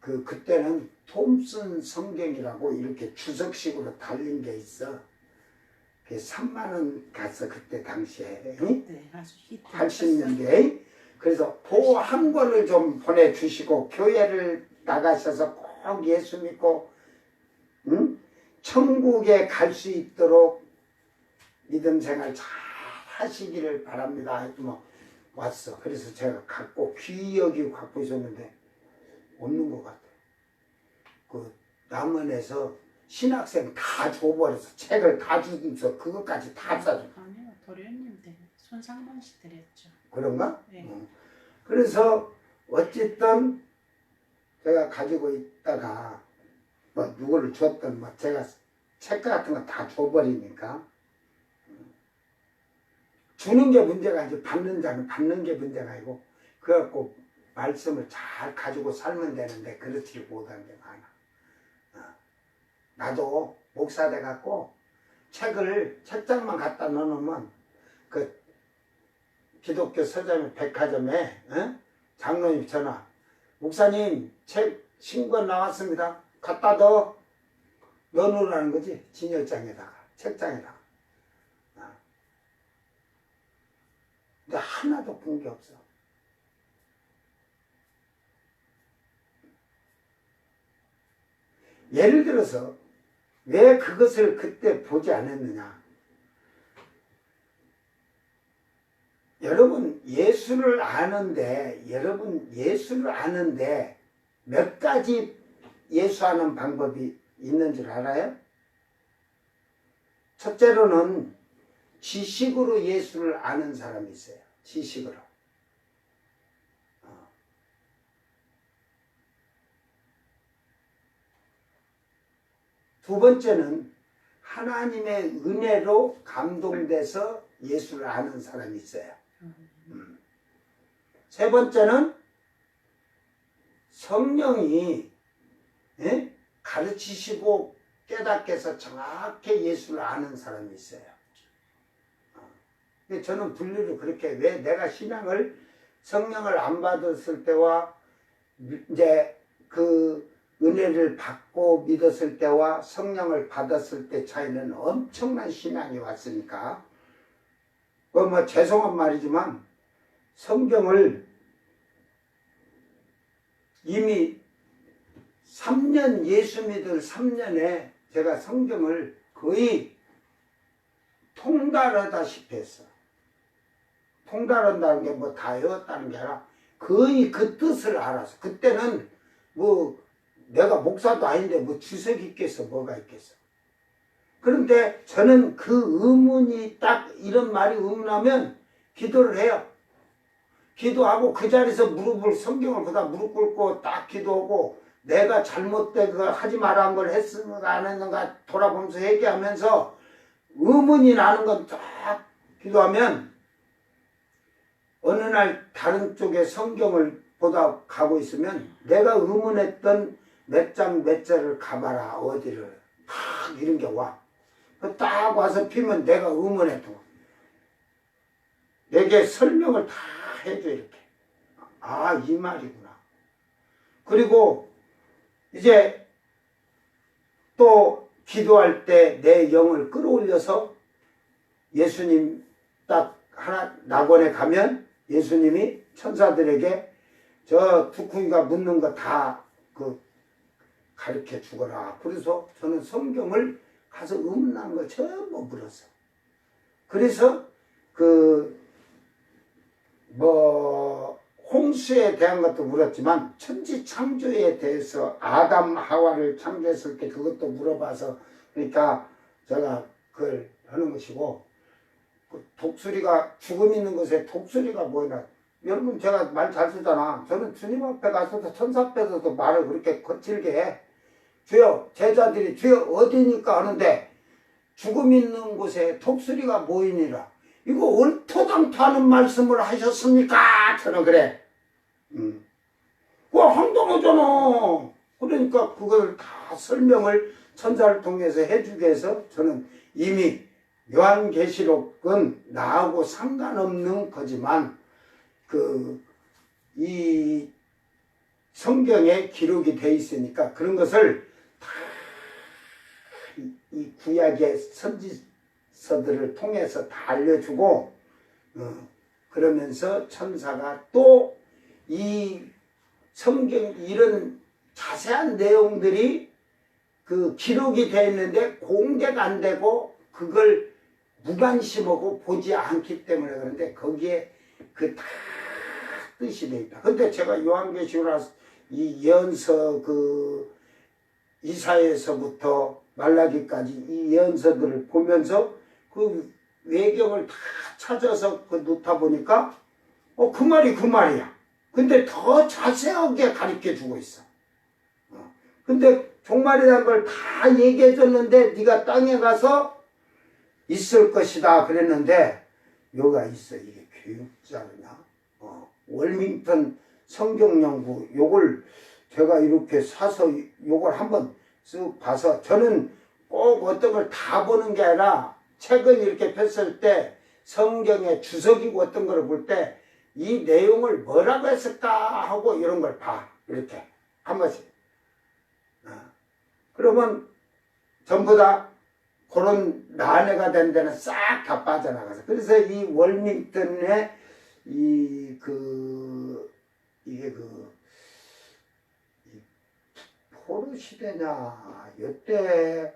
그때는 톰슨 성경이라고 이렇게 주석식으로 달린 게 있어. 그게 3만 원 갔어 그때 당시에. 응? 네, 아주 히트. 80년대. 그래서 그 한 권을 좀 보내주시고 교회를 나가셔서 꼭 예수 믿고 응? 천국에 갈 수 있도록 믿음 생활 잘 하시기를 바랍니다. 했더니 왔어. 그래서 제가 갖고 귀히 여기고 갖고 있었는데 없는 것 같아. 그 남원에서 신학생 다 줘버려서 책을 다 주면서 그것까지 다 싸줘. 아니요, 도련님 때 손상만 씨 드렸죠. 그런가? 네. 그래서 어쨌든 제가 가지고 있다가 뭐 누구를 줬든 뭐 제가 책 같은 거 다 줘버리니까 주는 게 문제가 아니지 받는 자는 받는 게 문제가 아니고 그래갖고 말씀을 잘 가지고 살면 되는데 그렇지 못하는 게 많아. 나도 목사 돼갖고 책장만 갖다 넣어놓으면 그 기독교 서점 백화점에 장로님 전화 목사님 책 신권 나왔습니다. 갖다 넣어놓으라는 거지. 진열장에다가 책장에다가. 근데 하나도 본 게 없어. 예를 들어서 왜 그것을 그때 보지 않았느냐. 여러분 예수를 아는데 몇 가지 예수하는 방법이 있는 줄 알아요? 첫째로는 지식으로 예수를 아는 사람이 있어요. 지식으로. 두 번째는 하나님의 은혜로 감동돼서 예수를 아는 사람이 있어요. 세 번째는 성령이 가르치시고 깨닫게 해서 정확히 예수를 아는 사람이 있어요. 저는 분류를 그렇게 왜 내가 신앙을 성령을 안 받았을 때와 이제 그 은혜를 받고 믿었을 때와 성령을 받았을 때 차이는 엄청난 신앙이 왔으니까 뭐 죄송한 말이지만 성경을 이미 3년 예수 믿을 3년에 제가 성경을 거의 통달하다시피 했어. 통달한다는 게 뭐 다 외웠다는 게 아니라 거의 그 뜻을 알아서 그때는 뭐 내가 목사도 아닌데 뭐 주석 있겠어 뭐가 있겠어. 그런데 저는 그 의문이 딱 이런 말이 의문하면 기도를 해요. 기도하고 그 자리에서 성경을 보다 무릎 꿇고 딱 기도하고 내가 잘못된 거 하지 말아 한 걸 했는가 안 했는가 돌아보면서 얘기하면서 의문이 나는 건 딱 기도하면 어느 날 다른 쪽에 성경을 보다 가고 있으면 내가 의문했던 몇 장 몇 절을 가봐라 어디를 딱 이런 게 와. 딱 와서 피면 내가 의문했던 거. 내게 설명을 다 해줘 이렇게. 아, 이 말이구나. 그리고 이제 또 기도할 때 내 영을 끌어올려서 예수님 딱 하나 낙원에 가면 예수님이 천사들에게 저 두쿠이가 묻는 거 다 가르쳐 주거라. 그래서 저는 성경을 가서 의문난 걸 전부 물었어. 그래서 홍수에 대한 것도 물었지만 천지 창조에 대해서 아담 하와를 창조했을 때 그것도 물어봐서 그러니까 제가 그걸 하는 것이고 독수리가 죽음 있는 것에 독수리가 뭐냐. 여러분 제가 말 잘 쓰잖아. 저는 주님 앞에 가서도 천사 앞에서도 말을 그렇게 거칠게 해. 주여 제자들이 주여 어디니까 하는데 죽음 있는 곳에 독수리가 모이니라. 이거 옳토당토하는 말씀을 하셨습니까? 저는 그래. 그거 황당하잖아. 그러니까 그걸 다 설명을 천사를 통해서 해주게 해서 저는 이미 요한계시록은 나하고 상관없는 거지만 이 성경에 기록이 돼 있으니까 그런 것을 다 이 구약의 선지서들을 통해서 다 알려주고 그러면서 천사가 또 이 성경 이런 자세한 내용들이 기록이 되어 있는데 공개가 안 되고 그걸 무관심하고 보지 않기 때문에 그런데 거기에 다 뜻이 되어 있다. 근데 제가 요한계시록 이 예언서 이사야서부터 말라기까지 이 예언서들을 보면서 그 외경을 다 찾아서 놓다 보니까 그 말이 그 말이야. 근데 더 자세하게 가르쳐 주고 있어. 근데 종말이라는 걸 다 얘기해 줬는데 네가 땅에 가서 있을 것이다 그랬는데 여기가 있어. 이게 교육자냐? 월밍턴 성경연구 요걸 제가 이렇게 사서 요걸 한번 쓱 봐서 저는 꼭 어떤 걸 다 보는 게 아니라 책을 이렇게 폈을 때 성경의 주석이고 어떤 걸 볼 때 이 내용을 뭐라고 했을까 하고 이런 걸 봐. 이렇게 한 번씩. 그러면 전부 다 그런 난해가 된 데는 싹 다 빠져나가서 그래서 이 월밍턴의 이게 포로 시대냐 이때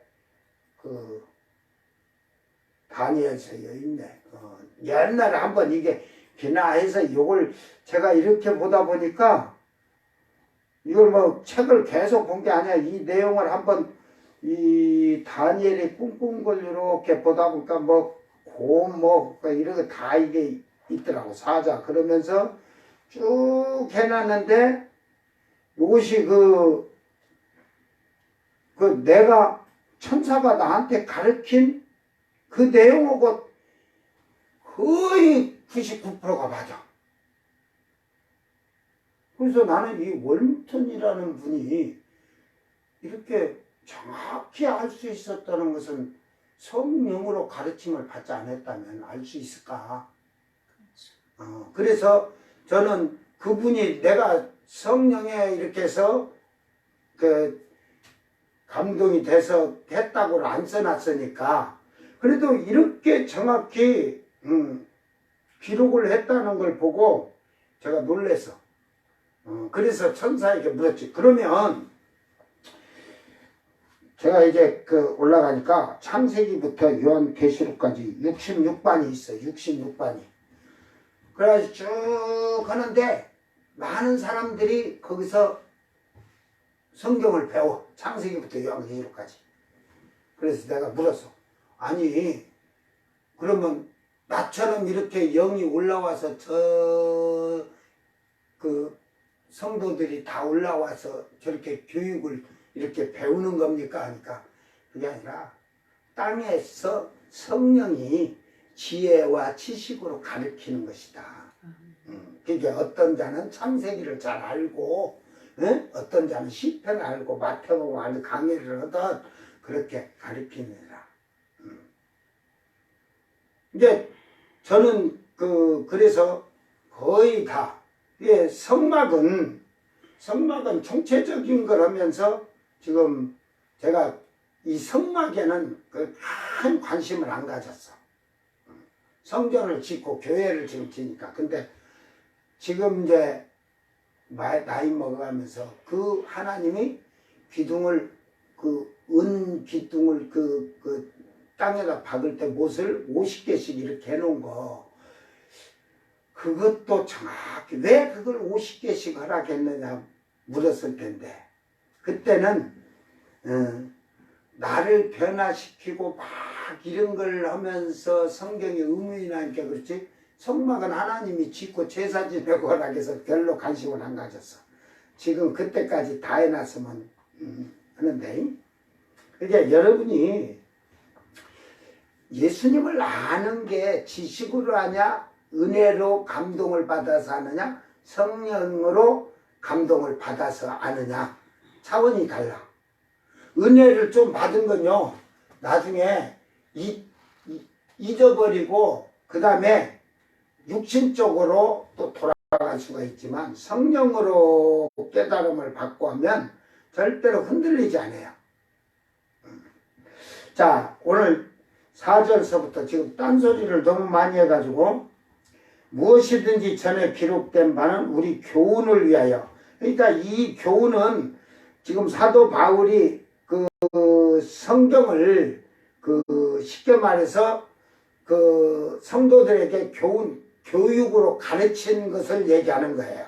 다니엘서에 있네. 옛날에 한번 이게 비나해서 이걸 제가 이렇게 보다 보니까 이걸 뭐 책을 계속 본 게 아니야. 이 내용을 한번 이 다니엘이 꿍꿍 걸 이렇게 보다 보니까 이런 거 다 이게 있더라고. 사자. 그러면서 쭉 해놨는데 이것이 내가 천사가 나한테 가르친 그 내용하고 거의 99%가 맞아. 그래서 나는 이 월밍턴이라는 분이 이렇게 정확히 알 수 있었다는 것은 성령으로 가르침을 받지 않았다면 알 수 있을까? 그래서 저는 그분이 내가 성령에 이렇게 해서 감동이 돼서 했다고 안 써놨으니까 그래도 이렇게 정확히 기록을 했다는 걸 보고 제가 놀랬어. 그래서 천사에게 물었지. 그러면 제가 이제 올라가니까 창세기부터 요한계시록까지 66반이 있어. 66반이. 그래가지고 쭉 하는데 많은 사람들이 거기서 성경을 배워. 창세기부터 요한계시록까지. 그래서 내가 물었어. 아니 그러면 나처럼 이렇게 영이 올라와서 성도들이 다 올라와서 저렇게 교육을 이렇게 배우는 겁니까? 하니까 그게 아니라 땅에서 성령이 지혜와 지식으로 가르치는 것이다. 그게 어떤 자는 창세기를 잘 알고 어떤 자는 시편을 알고 마태복음 알고 강의를 하던 그렇게 가르치느라. 이제 저는 그래서 거의 다 이게 성막은 총체적인 걸 하면서 지금 제가 이 성막에는 큰 관심을 안 가졌어. 성전을 짓고 교회를 지금 지니까. 근데 지금 이제 나이 먹어가면서 하나님이 기둥을 은 기둥을 땅에다 박을 때 못을 50개씩 이렇게 해놓은 거 그것도 정확히 왜 그걸 50개씩 허락했느냐 물었을 텐데 그때는 나를 변화시키고 막 이런 걸 하면서 성경에 의문이 나니까 그렇지 성막은 하나님이 짓고 제사 지내고 허락해서 별로 관심을 안 가졌어. 지금 그때까지 다 해놨으면 하는데 그러니까 여러분이 예수님을 아는 게 지식으로 하냐 은혜로 감동을 받아서 아느냐 성령으로 감동을 받아서 아느냐 차원이 달라. 은혜를 좀 받은 건요, 나중에 잊어버리고 그 다음에 육신적으로 또 돌아갈 수가 있지만 성령으로 깨달음을 받고 하면 절대로 흔들리지 않아요. 자, 오늘 4절서부터 지금 딴소리를 너무 많이 해가지고 무엇이든지 전에 기록된 바는 우리 교훈을 위하여. 그러니까 이 교훈은 지금 사도 바울이 그 성경을 쉽게 말해서 그 성도들에게 교육으로 가르친 것을 얘기하는 거예요.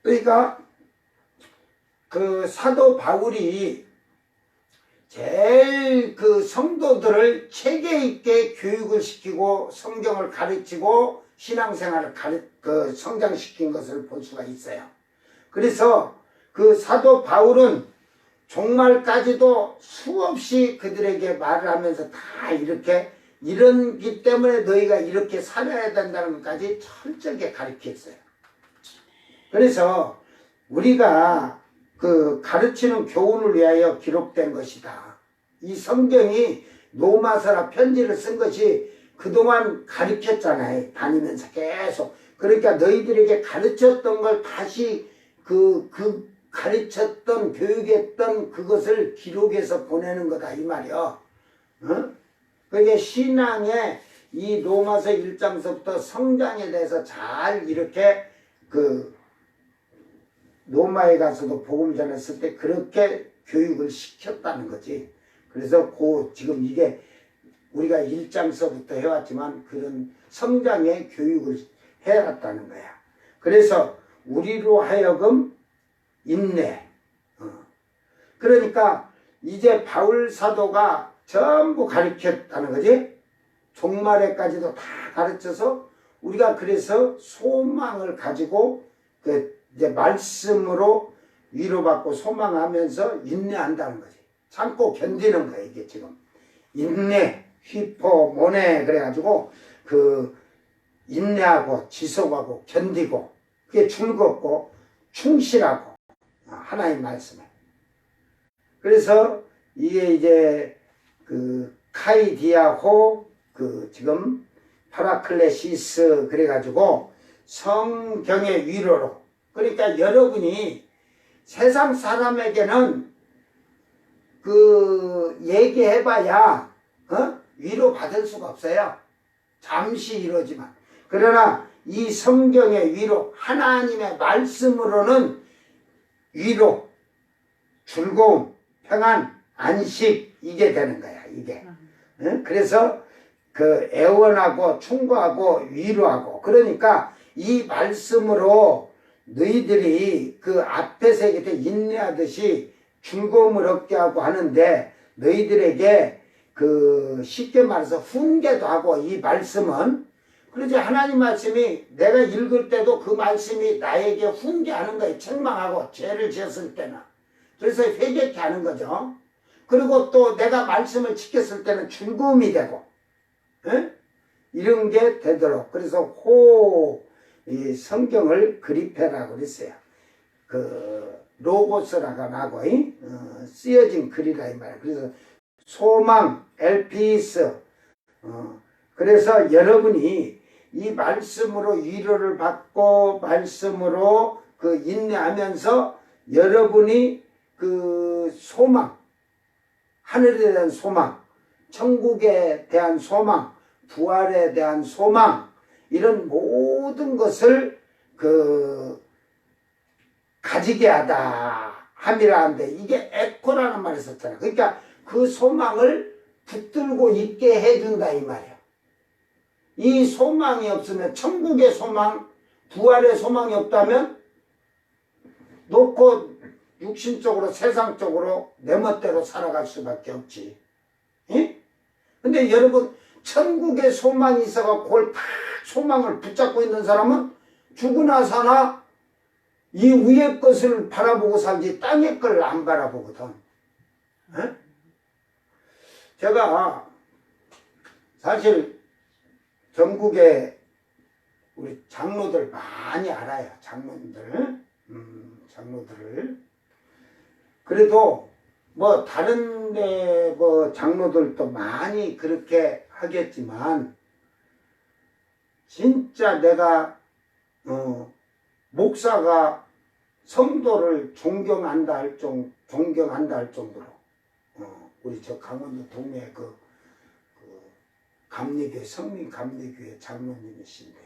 그러니까 그 사도 바울이 제일 그 성도들을 체계 있게 교육을 시키고 성경을 가르치고 신앙생활을 성장시킨 것을 볼 수가 있어요. 그래서 그 사도 바울은 종말까지도 수없이 그들에게 말을 하면서 다 이런기 때문에 너희가 이렇게 살아야 된다는 것까지 철저하게 가르쳤어요. 그래서 우리가 그 가르치는 교훈을 위하여 기록된 것이다. 이 성경이 로마서라 편지를 쓴 것이 그동안 가르쳤잖아요. 다니면서 계속. 그러니까 너희들에게 가르쳤던 걸 다시 가르쳤던, 교육했던 그것을 기록해서 보내는 거다, 이 말이요. 그게 신앙의 이 로마서 1장서부터 성장에 대해서 잘 이렇게 로마에 가서도 복음 전했을 때 그렇게 교육을 시켰다는 거지. 그래서 지금 이게 우리가 1장서부터 해왔지만 그런 성장의 교육을 해왔다는 거야. 그래서 우리로 하여금 인내. 그러니까 이제 바울 사도가 전부 가르쳤다는 거지. 종말에까지도 다 가르쳐서 우리가 그래서 소망을 가지고 이제 말씀으로 위로받고 소망하면서 인내한다는 거지. 참고 견디는 거야, 이게 지금. 인내, 휘포, 모내, 그래가지고 인내하고 지속하고 견디고 그게 즐겁고 충실하고 하나님 말씀에. 그래서 이게 이제 카이디아호 지금 파라클레시스 그래가지고 성경의 위로로. 그러니까 여러분이 세상 사람에게는 얘기해봐야 위로 받을 수가 없어요. 잠시 이러지만. 그러나 이 성경의 위로, 하나님의 말씀으로는 위로, 즐거움, 평안, 안식, 이게 되는 거야, 이게. 그래서 애원하고 충고하고 위로하고. 그러니까 이 말씀으로 너희들이 앞에서 인내하듯이 즐거움을 얻게 하고 하는데 너희들에게 쉽게 말해서 훈계도 하고. 이 말씀은 그러지, 하나님 말씀이 내가 읽을 때도 그 말씀이 나에게 훈계하는 거예요. 책망하고 죄를 지었을 때는. 그래서 회개케 하는 거죠. 그리고 또 내가 말씀을 지켰을 때는 즐거움이 되고, 이런 게 되도록. 그래서 이 성경을 그립해라고 그랬어요. 로고스라가 나고 쓰여진 글이라 이 말이에요. 그래서 소망, 엘피스. 그래서 여러분이 이 말씀으로 위로를 받고 말씀으로 인내하면서 여러분이 소망, 하늘에 대한 소망, 천국에 대한 소망, 부활에 대한 소망, 이런 모든 것을 가지게 하다 함이라 하는데, 이게 에코라는 말이 있었잖아. 그러니까 그 소망을 붙들고 있게 해준다 이 말이야. 이 소망이 없으면, 천국의 소망, 부활의 소망이 없다면 놓고 육신적으로 세상적으로 내 멋대로 살아갈 수밖에 없지. 근데 여러분, 천국의 소망이 있어가 그걸 다 소망을 붙잡고 있는 사람은 죽으나 사나 이 위의 것을 바라보고 살지 땅의 걸 안 바라보거든. 제가 사실 전국에 우리 장로들 많이 알아요. 장로들을. 그래도 뭐 다른데 뭐 장로들도 많이 그렇게 하겠지만 진짜 내가 목사가 성도를 존경한다 할 정도로 우리 저 강원도 동네 그 감리교회 성민 감리교회 장로님이신데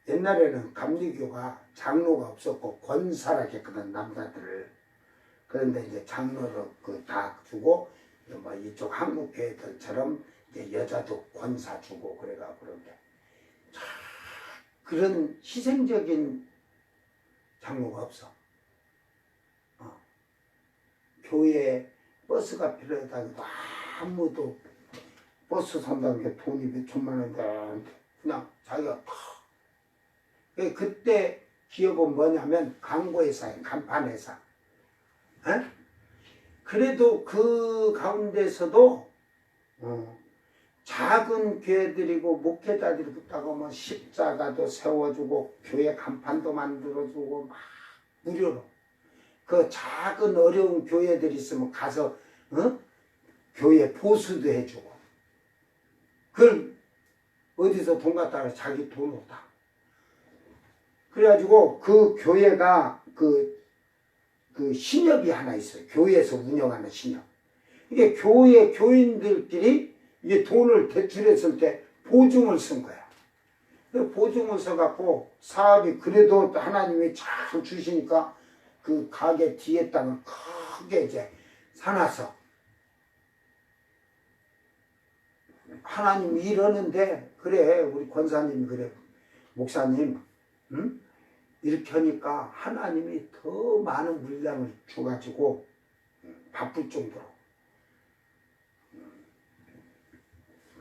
옛날에는 감리교가 장로가 없었고 권사라고 했거든 남자들을. 그런데 이제 장로를 다 주고 뭐 이쪽 한국 교회들처럼 이제 여자도 권사 주고 그래가 그런데 그런 희생적인 장로가 없어. 교회에 버스가 필요하다고 해도 아무도 버스 산다는 게 돈이 몇 천만 원인데 그냥 자기가 그때 기업은 뭐냐면 광고회사예요. 간판회사. 에? 그래도 그 가운데서도 작은 교회들이고 목회자들이 붙다가 뭐 십자가도 세워주고 교회 간판도 만들어주고 막 무료로 그 작은 어려운 교회들이 있으면 가서 교회 보수도 해주고 그걸 어디서 돈 갖다가 자기 돈으로 다 그래가지고 그 교회가 그 신협이 하나 있어요. 교회에서 운영하는 신협. 이게 교회 교인들끼리 이게 돈을 대출했을 때 보증을 쓴 거야. 보증을 써갖고 사업이 그래도 하나님이 잘 주시니까 그 가게 뒤에 땅을 크게 이제 사놔서 하나님이 이러는데 그래 우리 권사님이 그래 목사님 이렇게 하니까 하나님이 더 많은 물량을 줘가지고 바쁠 정도로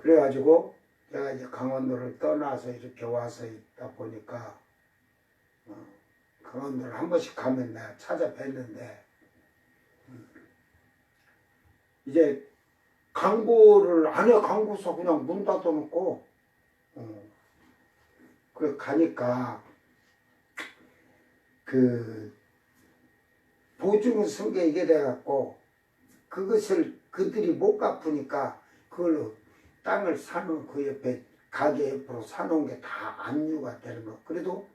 그래가지고 내가 이제 강원도를 떠나서 이렇게 와서 있다 보니까 강원도를 한 번씩 가면 내가 찾아뵀는데 이제 광고를 안 해. 광고서 그냥 문 닫아놓고 그 가니까 그 보증을 쓴 게 이게 돼갖고 그것을 그들이 못 갚으니까 그걸로 땅을 사놓은 그 옆에 가게 옆으로 사놓은 게 다 압류가 되는 거. 그래도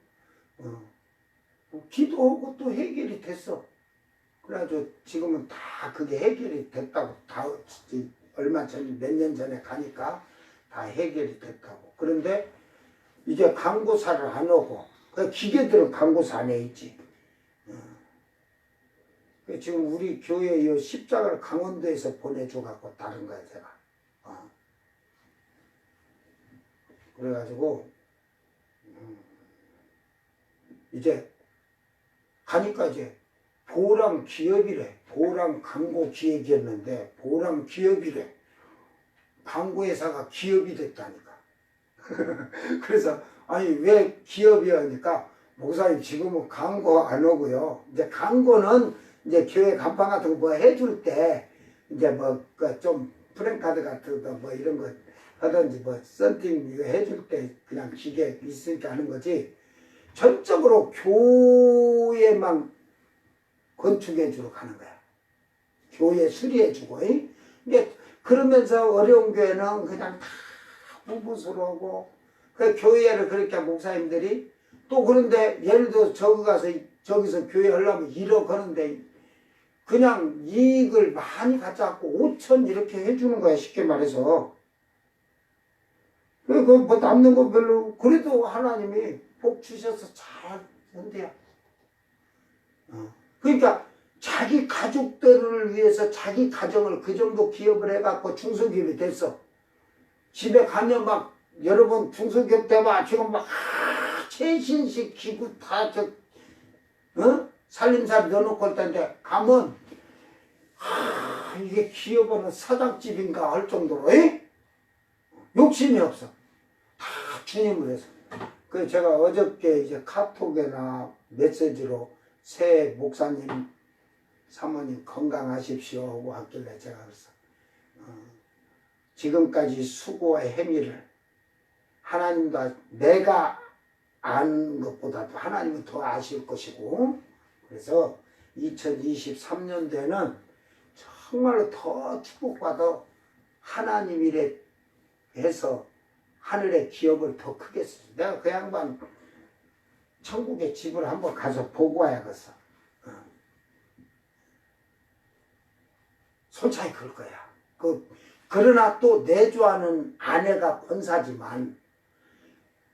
기도하고 또 해결이 됐어. 그래가지고 지금은 다 그게 해결이 됐다고 다 얼마 전 몇 년 전에 가니까 다 해결이 됐다고. 그런데 이제 광고사를 안 오고 그 기계들은 광고사 안에 있지. 지금 우리 교회 이 십자가를 강원도에서 보내줘갖고 다른 거야 제가. 그래가지고 이제 가니까 이제 보람 기업이래. 보람 광고 기획이었는데 보람 기업이래. 광고회사가 기업이 됐다니까. 그래서 아니 왜 기업이야 하니까 목사님 지금은 광고 안 오고요. 이제 광고는 이제 교회 간판 같은 거 뭐 해줄 때 이제 뭐 좀 프랜카드 같은 거 뭐 이런 거 하든지 뭐 썬팅 이거 해줄 때 그냥 기계 있으니까 하는 거지. 전적으로 교회만 건축해 주러 가는 거야. 교회 수리해 주고. 이게 그러면서 어려운 교회는 그냥 다 무부스러워하고 그 교회를 그렇게 목사님들이 또 그런데 예를 들어 저기 가서 저기서 교회 하려면 1억 하는데 그냥 이익을 많이 가져갖고 5천 이렇게 해주는 거야. 쉽게 말해서. 그 뭐 남는 거 별로 그래도 하나님이 복 주셔서 잘 한대요. 그러니까 자기 가족들을 위해서 자기 가정을 그 정도 기업을 해갖고 중소기업이 됐어. 집에 가면 막 여러분 중소기업 때만 지금 막 최신식 기구 다 살림살이 넣어놓고 할 텐데 가면 이게 기업은 사장집인가 할 정도로 욕심이 없어. 다 주님을 해서. 그 제가 어저께 이제 카톡이나 메시지로 새 목사님 사모님 건강하십시오 하고 왔길래 제가 그랬어. 지금까지 수고와 행위를 하나님도 내가 아는 것보다도 하나님은 더 아실 것이고, 그래서 2023년도에는 정말로 더 축복받아 하나님 일에 해서 하늘의 기업을 더 크게 쓰죠. 내가 그 양반 천국의 집을 한번 가서 보고 와야겠어. 솔직히 그럴 거야. 그러나 또 내조하는 아내가 권사지만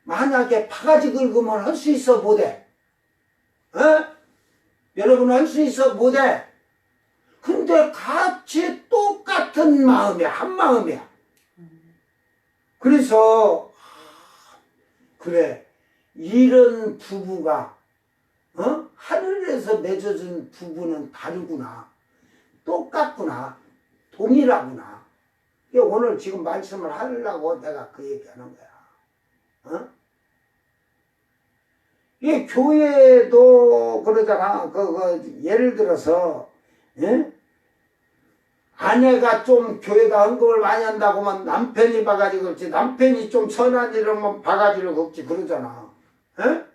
만약에 바가지 긁으면 할 수 있어 못해? 여러분 할 수 있어 못해? 근데 같이 똑같은 마음이야. 한 마음이야. 그래서 그래 이런 부부가 하늘에서 맺어진 부부는 다르구나. 똑같구나. 동일하구나. 오늘 지금 말씀을 하려고 내가 그 얘기하는 거야. 이게 교회도 그러잖아. 예를 들어서, 예? 아내가 좀 교회가 헌금을 많이 한다고 하면 남편이 바가지 긁지, 남편이 좀 선한 일이면 바가지를 긁지, 그러잖아. 예?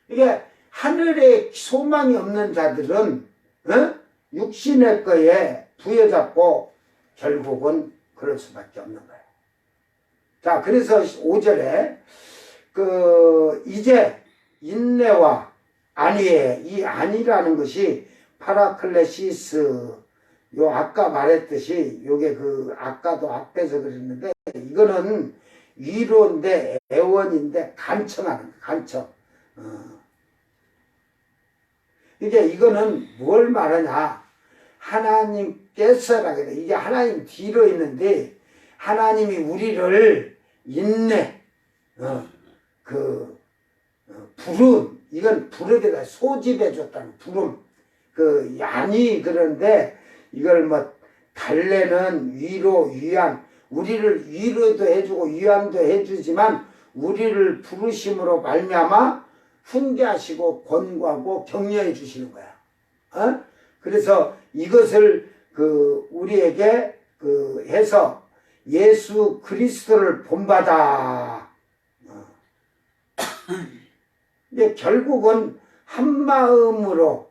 이게 하늘에 소망이 없는 자들은, 육신의 거에 부여잡고 결국은 그럴 수밖에 없는 거예요. 자, 그래서 5절에 이제 인내와 안위에 이 안위라는 것이 파라클레시스 요 아까 말했듯이 요게 아까도 앞에서 그랬는데 이거는 위로인데 애원인데 간청하는 간청. 이거는 뭘 말하냐? 하나님께서라 그래. 이게 하나님 뒤로 있는데 하나님이 우리를 인내, 부름, 이건 부르게다 소집해 줬다는 부름. 양이 그런데 이걸 뭐 달래는 위로, 위안, 우리를 위로도 해주고 위안도 해주지만 우리를 부르심으로 말미암아 훈계하시고 권고하고 격려해 주시는 거야. 그래서 이것을 우리에게 해서 예수 그리스도를 본받아. 이제 결국은 한 마음으로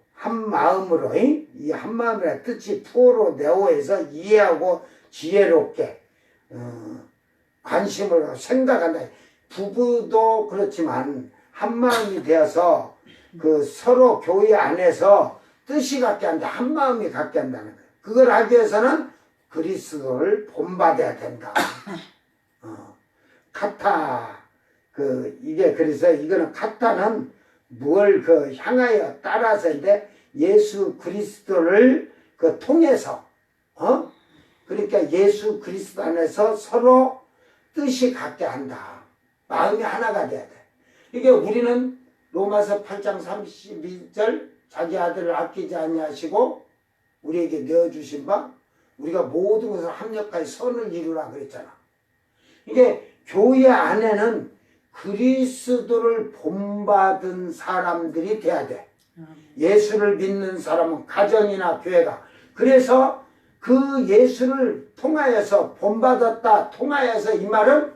이 한 마음이라는 뜻이 푸어로 네오에서 이해하고 지혜롭게 관심을 갖고 생각한다. 부부도 그렇지만 한 마음이 되어서 서로 교회 안에서 뜻이 같게 한다. 한 마음이 같게 한다는 거예요. 그걸 하기 위해서는 그리스도를 본받아야 된다. 카타 이게 그래서 이거는 카타는 뭘 향하여 따라서인데 예수 그리스도를 통해서 그러니까 예수 그리스도 안에서 서로 뜻이 같게 한다. 마음이 하나가 돼야 돼. 이게 우리는 로마서 8장 32절 자기 아들을 아끼지 아니하시고 우리에게 내어주신 바 우리가 모든 것을 합력하여 선을 이루라 그랬잖아. 이게 교회 안에는 그리스도를 본받은 사람들이 돼야 돼. 예수를 믿는 사람은 가정이나 교회가. 그래서 예수를 통하여서 본받았다. 통하여서 이 말은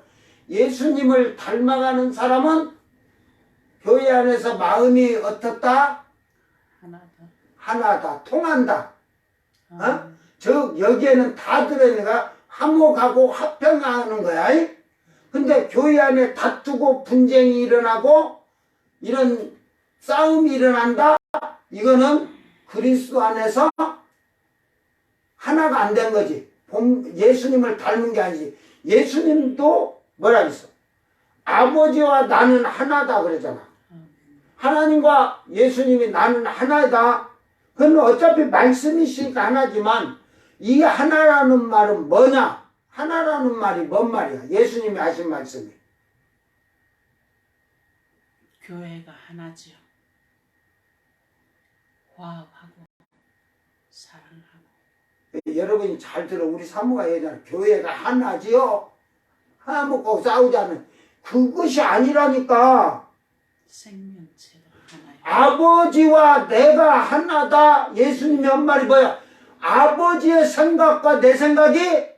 예수님을 닮아가는 사람은 교회 안에서 마음이 어떻다? 하나다. 통한다. 즉 여기에는 다 들어있는가 화목하고 화평하는 거야. 근데 교회 안에 다투고 분쟁이 일어나고 이런 싸움이 일어난다? 이거는 그리스도 안에서 하나가 안 된 거지. 예수님을 닮은 게 아니지. 예수님도 뭐라 그랬어? 아버지와 나는 하나다 그러잖아. 하나님과 예수님이 나는 하나다. 그건 어차피 말씀이시니까 하나지만 이 하나라는 말은 뭐냐? 하나라는 말이 뭔 말이야? 예수님이 하신 말씀이. 교회가 하나지요. 화합하고 사랑하고. 여러분이 잘 들어. 우리 사모가 얘기하잖아. 교회가 하나지요. 하나 먹고 싸우지 않는. 그것이 아니라니까. 생명체가 하나요. 아버지와 내가 하나다. 예수님의 한 말이 뭐야? 아버지의 생각과 내 생각이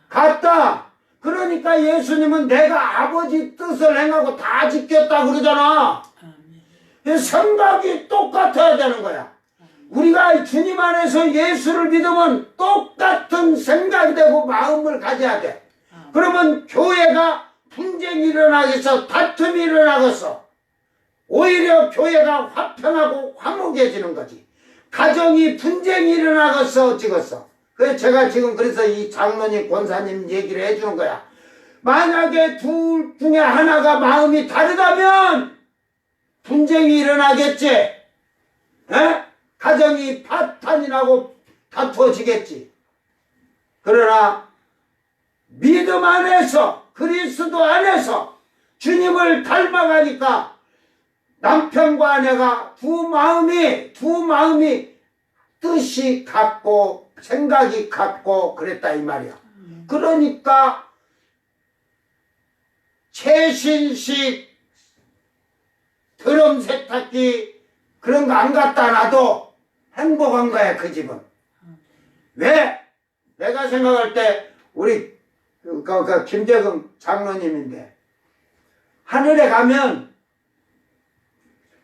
같다. 그러니까 예수님은 내가 아버지 뜻을 행하고 다 지켰다 그러잖아. 아멘. 생각이 똑같아야 되는 거야. 우리가 주님 안에서 예수를 믿으면 똑같은 생각이 되고 마음을 가져야 돼. 그러면 교회가 분쟁이 일어나겠어, 다툼이 일어나겠어. 오히려 교회가 화평하고 화목해지는 거지. 가정이 분쟁이 일어나겠어, 어찌겠어. 그래서 제가 지금 그래서 이 장로님, 권사님 얘기를 해주는 거야. 만약에 둘 중에 하나가 마음이 다르다면 분쟁이 일어나겠지. 에? 가정이 파탄이 나고 다투어지겠지. 그러나 믿음 안에서, 그리스도 안에서 주님을 닮아가니까 남편과 아내가 두 마음이 뜻이 같고 생각이 같고 그랬다 이 말이야. 그러니까 최신식 드럼 세탁기 그런 거 안 갖다 놔도 행복한 거야 그 집은. 왜? 내가 생각할 때 우리 그 김재금 장로님인데 하늘에 가면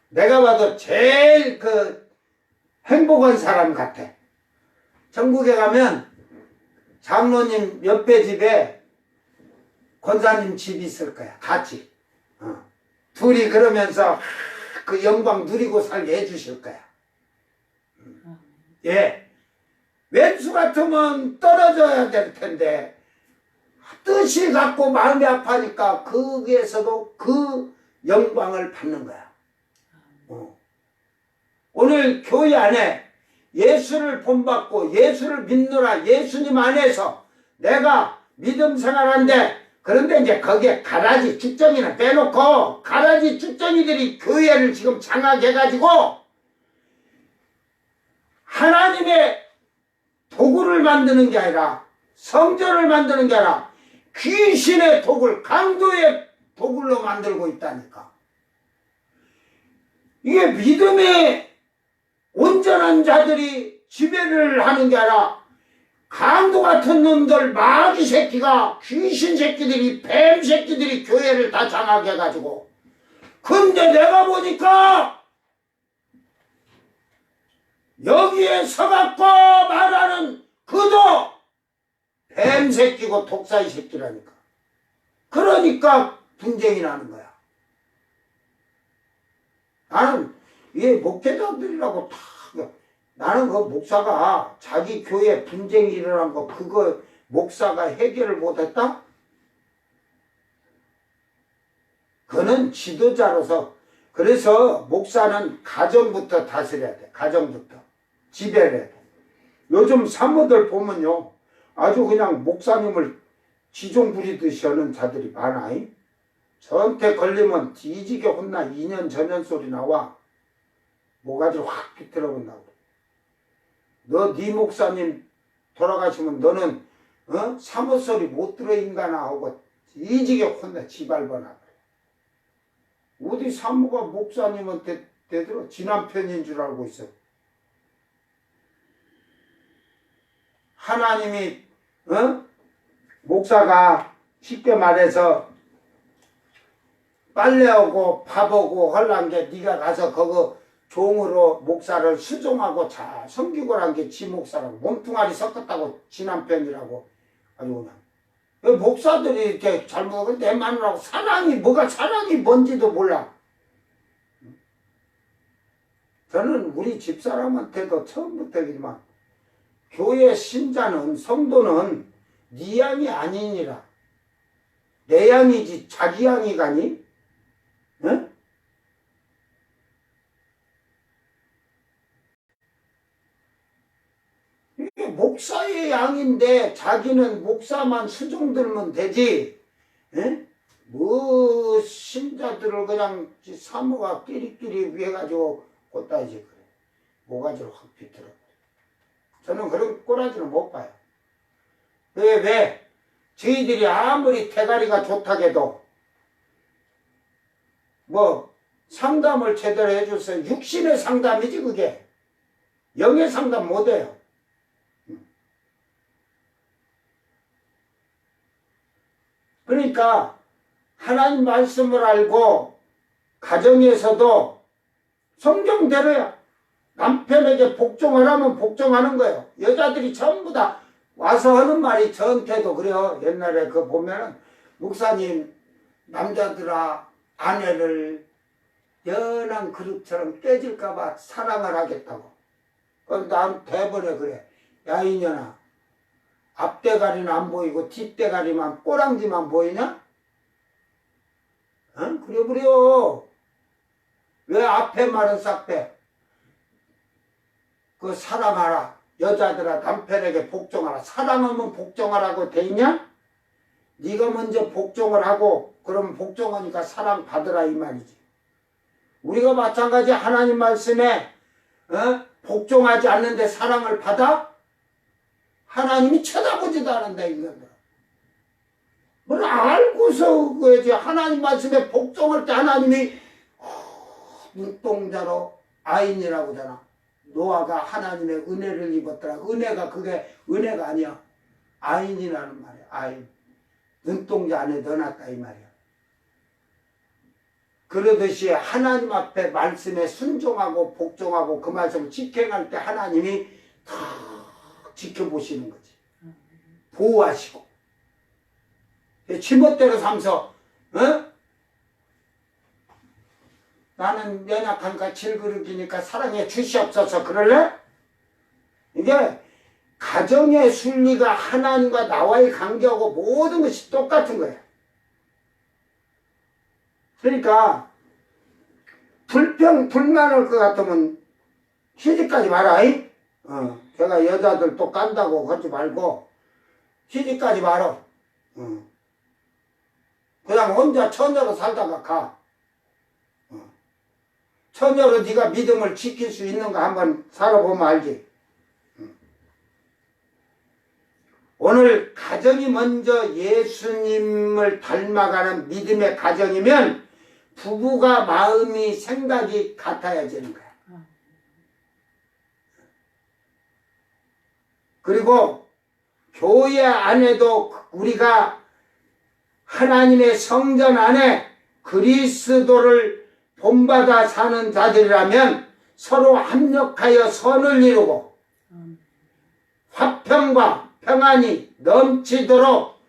내가 봐도 제일 그 행복한 사람 같아. 천국에 가면 장로님 옆에 집에 권사님 집이 있을 거야. 같이. 둘이 그러면서 그 영광 누리고 살게 해주실 거야. 예. 왼수 같으면 떨어져야 될 텐데 뜻이 같고 마음이 아파니까 거기에서도 그 영광을 받는 거야. 오늘 교회 안에 예수를 본받고 예수를 믿노라 예수님 안에서 내가 믿음 생활한데 그런데 이제 거기에 가라지 쭉정이나 빼놓고 가라지 쭉정이들이 교회를 지금 장악해가지고 하나님의 도구를 만드는 게 아니라 성전을 만드는 게 아니라 귀신의 도구를 강도의 도구로 만들고 있다니까. 이게 믿음의 온전한 자들이 지배를 하는 게 아니라 강도 같은 놈들 마귀 새끼가 귀신 새끼들이 뱀 새끼들이 교회를 다 장악해가지고 근데 내가 보니까 여기에 서갖고 말하는 그도 뱀 새끼고 독사이 새끼라니까. 그러니까 분쟁이 나는 거야. 나는 이게 목회자들이라고 다 나는 그 목사가 자기 교회 분쟁이 일어난 거 그거 목사가 해결을 못했다? 그는 지도자로서 그래서 목사는 가정부터 다스려야 돼. 가정부터 지배를 해야 돼. 요즘 사모들 보면요 아주 그냥 목사님을 지종 부리듯이 하는 자들이 많아. 저한테 걸리면 뒤지게 혼나. 2년 전년 소리 나와. 모가지를 확 비틀어본다고. 너 네 목사님 돌아가시면 너는 사모 소리 못 들어 인간아 하고 뒤지게 혼나. 지발버나. 어디 사모가 목사님한테 대들어 지난 편인 줄 알고 있어. 하나님이 목사가 쉽게 말해서 빨래하고 밥하고 헐란 게 네가 가서 그거 종으로 목사를 수종하고 잘 섬기고란 게 지 목사라고 몸뚱아리 섞었다고 지난 편이라고 아주 그냥 목사들이 이렇게 잘못하고 내 마누라고 사랑이 뭐가 사랑이 뭔지도 몰라. 저는 우리 집사람한테도 처음부터 얘기지만 교회 신자는 성도는 네 양이 아니니라. 내 양이지 자기 양이 가니? 응? 이게 목사의 양인데 자기는 목사만 수종들면 되지. 응? 뭐 신자들을 그냥 사모가 끼리끼리 위해가지고 곧다이지 그래. 모가지를 확 비틀어. 저는 그런 꼬라지는 못 봐요. 왜? 저희들이 아무리 대가리가 좋다고 해도 뭐 상담을 제대로 해줘서 육신의 상담이지 그게. 영의 상담 못해요. 그러니까 하나님 말씀을 알고 가정에서도 성경대로야. 남편에게 복종하라면 복종하는 거예요. 여자들이 전부 다 와서 하는 말이 저한테도 그래요. 옛날에 그 보면은 목사님 남자들아 아내를 연한 그릇처럼 깨질까봐 사랑을 하겠다고. 그럼 난 대번에 그래. 야 이년아 앞대가리는 안 보이고 뒷대가리만 꼬랑지만 보이냐? 어? 그래. 왜 앞에 말은 싹 빼? 그 사랑하라. 여자들아 남편에게 복종하라. 사랑하면 복종하라고 돼 있냐? 네가 먼저 복종을 하고 그러면 복종하니까 사랑 받으라 이 말이지. 우리가 마찬가지 하나님 말씀에 복종하지 않는데 사랑을 받아? 하나님이 쳐다보지도 않는다 이건데. 뭘 알고서 그지 하나님 말씀에 복종할 때 하나님이 눈동자로 아인이라고 하잖아. 노아가 하나님의 은혜를 입었더라. 은혜가 그게 은혜가 아니야. 아인이라는 말이야. 아인. 눈동자 안에 넣어놨다 이 말이야. 그러듯이 하나님 앞에 말씀에 순종하고 복종하고 그 말씀을 직행할 때 하나님이 다 지켜보시는 거지. 보호하시고. 지멋대로 삼서 나는 연약한가 질그릇이니까 사랑해 주시옵소서 그럴래? 이게 가정의 순리가 하나님과 나와의 관계하고 모든 것이 똑같은 거야. 그러니까 불만할 것 같으면 시집가지 마라. 제가 여자들 또 깐다고 그러지 말고 시집가지 마라. 그냥 혼자 처녀로 살다가 가. 처녀로 네가 믿음을 지킬 수 있는가 한번 살아보면 알지. 오늘 가정이 먼저 예수님을 닮아가는 믿음의 가정이면 부부가 마음이 생각이 같아야 되는 거야. 그리고 교회 안에도 우리가 하나님의 성전 안에 그리스도를 본받아 사는 자들이라면 서로 합력하여 선을 이루고 화평과 평안이 넘치도록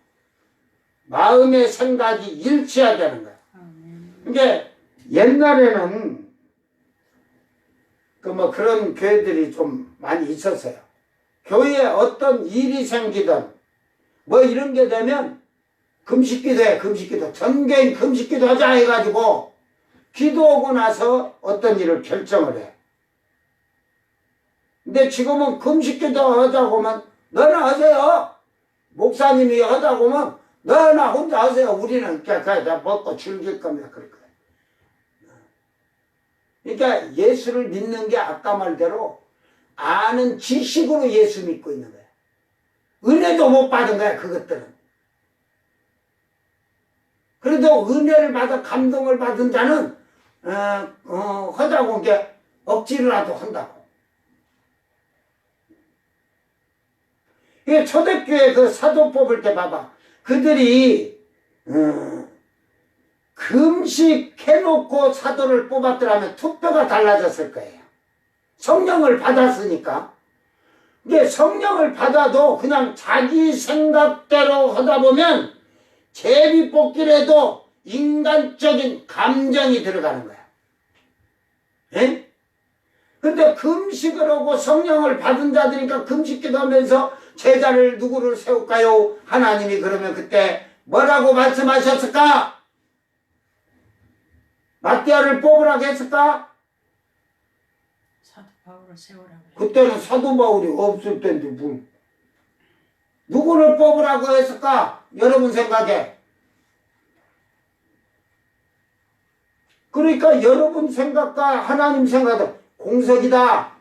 마음의 생각이 일치해야 되는 거야. 이게 옛날에는 그런 교회들이 좀 많이 있었어요. 교회에 어떤 일이 생기든 뭐 이런 게 되면 금식기도 해. 전개인 금식기도 하자 해가지고 기도하고 나서 어떤 일을 결정을 해. 근데 지금은 금식기도 하자고 하면 너나 하세요. 목사님이 하자고 하면 너나 혼자 하세요. 우리는 그냥 먹고 즐길 겁니다. 그럴 거예요. 그러니까 예수를 믿는 게 아까 말대로 아는 지식으로 예수 믿고 있는 거야. 은혜도 못 받은 거야. 그것들은. 그래도 은혜를 받아 감동을 받은 자는 하자고 한 게 억지로라도 한다고. 이게 초대교회 그 사도 뽑을 때 봐봐. 그들이 금식해놓고 사도를 뽑았더라면 투표가 달라졌을 거예요. 성령을 받았으니까. 근데 성령을 받아도 그냥 자기 생각대로 하다 보면 제비 뽑기라도 인간적인 감정이 들어가는 거야. 예? 근데 금식을 하고 성령을 받은 자들이니까 금식기도 하면서 제자를 누구를 세울까요? 하나님이 그러면 그때 뭐라고 말씀하셨을까? 마띠아를 뽑으라고 했을까? 사도 바울을 세우라고. 그때는 사도 바울이 없을 텐데 누구를 뽑으라고 했을까? 여러분 생각에. 그러니까 여러분 생각과 하나님 생각은 공석이다.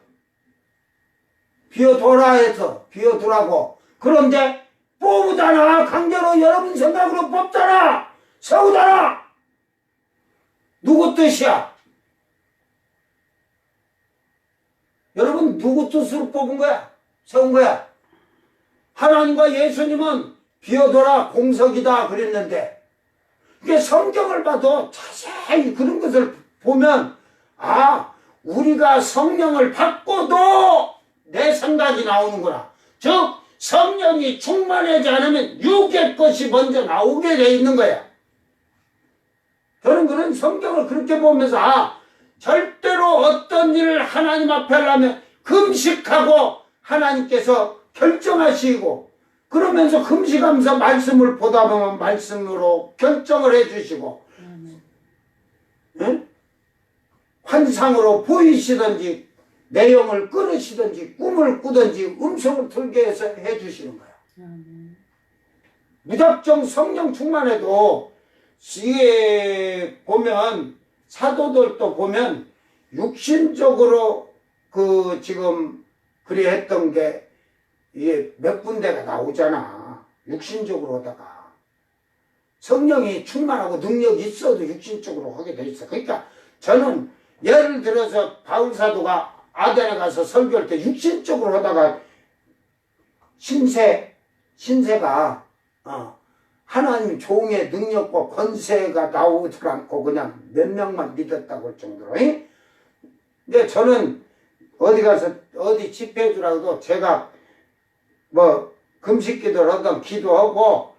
비워둬라 해서 비워두라고. 그런데 뽑으잖아. 강제로 여러분 생각으로 뽑잖아. 세우잖아. 누구 뜻이야? 여러분 누구 뜻으로 뽑은 거야? 세운 거야? 하나님과 예수님은 비워둬라 공석이다 그랬는데 이게 성경을 봐도 자세히 그런 것을 보면 아 우리가 성령을 받고도 내 생각이 나오는구나. 즉 성령이 충만하지 않으면 육의 것이 먼저 나오게 돼 있는 거야. 저는 그런 성경을 그렇게 보면서 아 절대로 어떤 일을 하나님 앞에 하려면 금식하고 하나님께서 결정하시고 그러면서 금식하면서 말씀을 보다 보면 말씀으로 결정을 해주시고 응? 환상으로 보이시든지 내용을 끌으시든지 꿈을 꾸든지 음성을 들게 해서 해주시는 거야. 무작정 성령 충만해도 이게 보면 사도들도 보면 육신적으로 그 지금 그리 했던 게 이게 몇 군데가 나오잖아. 육신적으로 하다가 성령이 충만하고 능력이 있어도 육신적으로 하게 돼 있어. 그러니까 저는 예를 들어서 바울 사도가 아덴에 가서 설교할 때 육신적으로 하다가 신세가 하나님 종의 능력과 권세가 나오질 않고 그냥 몇 명만 믿었다고 할 정도로. 근데 저는 어디 가서 어디 집회해 주라고도 제가 뭐 금식 기도를 하던 기도하고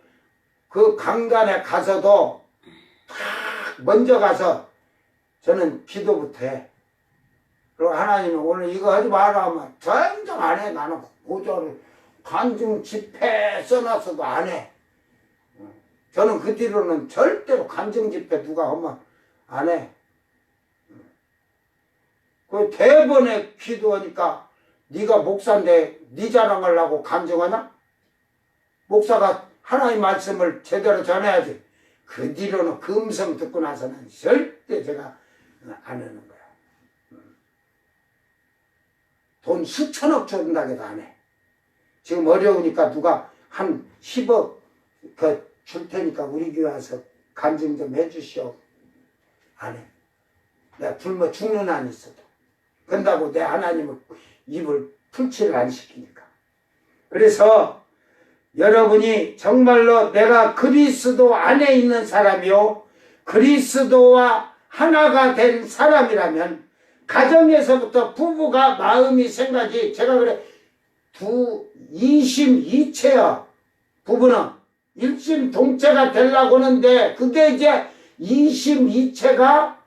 그 강단에 가서도 딱 먼저 가서 저는 기도부터 해. 그리고 하나님은 오늘 이거 하지 마라 하면 전혀 안 해. 나는 고조를 간증 집회 써놨어도 안 해. 저는 그 뒤로는 절대로 간증 집회 누가 하면 안 해. 그 대번에 기도하니까 네가 목사인데 네 자랑하려고 간증하냐? 목사가 하나님 말씀을 제대로 전해야지. 그 뒤로는 그 음성 듣고 나서는 절대 제가 안 하는 거야. 돈 수천억 준다고 해도 안 해. 지금 어려우니까 누가 한 10억 줄 테니까 우리 교회 와서 간증 좀 해주시오. 안 해. 내가 굶어 죽는 한 있어도. 그런다고 내 하나님을 입을 풀칠을 안 시키니까. 그래서 여러분이 정말로 내가 그리스도 안에 있는 사람이요 그리스도와 하나가 된 사람이라면 가정에서부터 부부가 마음이 생각이 제가 그래 이심이체야. 부부는 일심동체가 되려고 하는데 그게 이제 이심이체가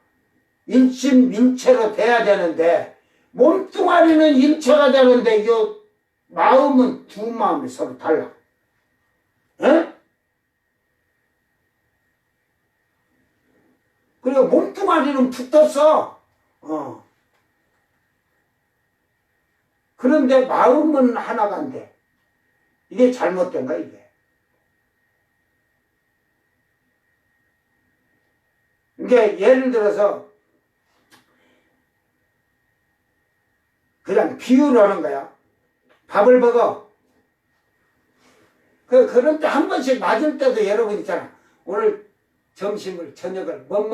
일심민체로 돼야 되는데 몸뚱아리는 일체가 되는데 이 마음은 두 마음이 서로 달라. 에? 그리고 몸뚱아리는 붙었어. 그런데 마음은 하나가 안 돼. 이게 잘못된 거야, 이게. 이게 예를 들어서 그냥 비유를 하는 거야. 밥을 먹어. 그럴 때 한 번씩 맞을 때도 여러분 있잖아. 오늘 점심을, 저녁을 뭐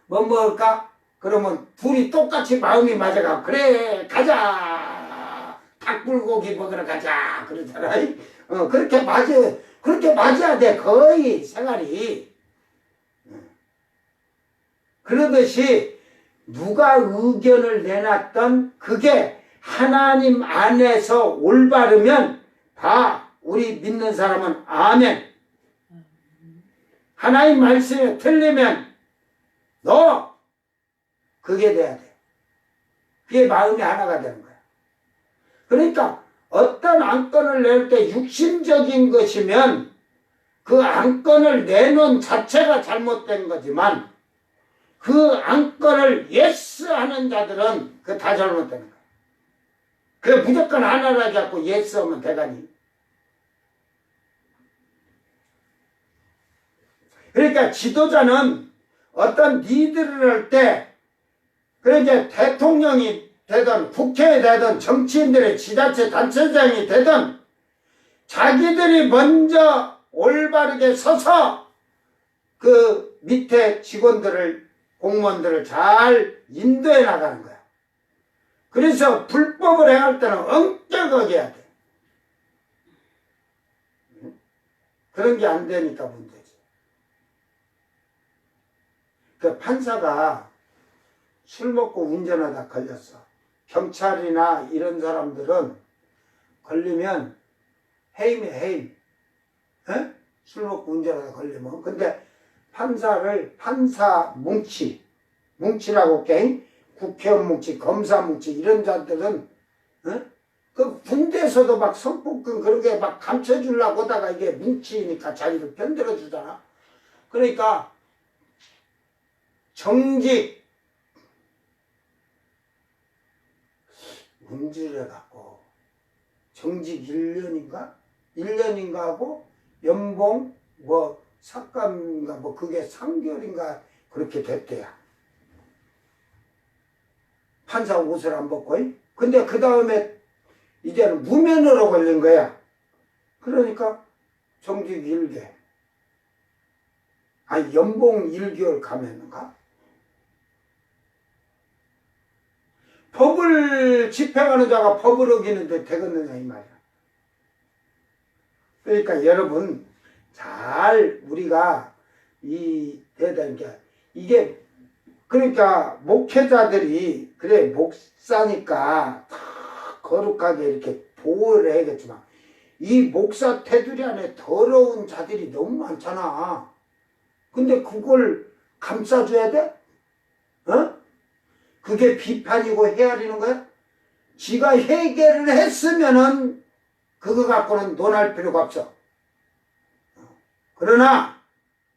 먹을까? 그러면 둘이 똑같이 마음이 맞아가. 그래, 가자. 닭불고기 먹으러 가자. 그러잖아. 그렇게 맞아야 돼. 거의 생활이. 그러듯이 누가 의견을 내놨던 그게 하나님 안에서 올바르면 다 우리 믿는 사람은 아멘. 하나님 말씀이 틀리면 너 그게 돼야 돼. 그게 마음이 하나가 되는 거야. 그러니까 어떤 안건을 낼 때 육신적인 것이면 그 안건을 내놓은 자체가 잘못된 거지만 그 안건을 예스 하는 자들은 그 다 잘못되는 거야. 그 무조건 하나라지 않고 예스 하면 대가니. 그러니까 지도자는 어떤 리드를 할 때, 그래 이제 대통령이 되든 국회에 되든 정치인들의 지자체 단체장이 되든 자기들이 먼저 올바르게 서서 그 밑에 직원들을 공무원들을 잘 인도해 나가는 거야. 그래서 불법을 행할 때는 엄격하게 해야 돼. 그런 게 안 되니까 문제지. 그 판사가 술 먹고 운전하다 걸렸어. 경찰이나 이런 사람들은 걸리면 해임이야, 해임. 에? 술 먹고 운전하다 걸리면. 근데 판사 뭉치라고 게임, 국회의원 뭉치, 검사 뭉치, 이런 자들은, 그 군대에서도 막 성폭행 그런 게 막 감춰주려고 하다가 이게 뭉치니까 자기를 편들어 주잖아. 그러니까, 정직, 문질해갖고, 정직 1년인가? 1년인가 하고, 연봉, 삭감인가, 그게 3개월인가, 그렇게 됐대야. 판사 옷을 안 벗고. 근데 그 다음에 이제는 무면허로 걸린 거야. 그러니까 정직 1개. 아니, 연봉 1개월 가면인가? 법을 집행하는 자가 법을 어기는데 되겠느냐, 이 말이야. 그러니까 여러분, 잘 우리가 돼야 되는 게, 이게, 그러니까 목회자들이, 그래, 목사니까 다 거룩하게 이렇게 보호를 해야겠지만, 이 목사 테두리 안에 더러운 자들이 너무 많잖아. 근데 그걸 감싸줘야 돼? 그게 비판이고 헤아리는 거야? 지가 해결을 했으면은 그거 갖고는 논할 필요가 없어. 그러나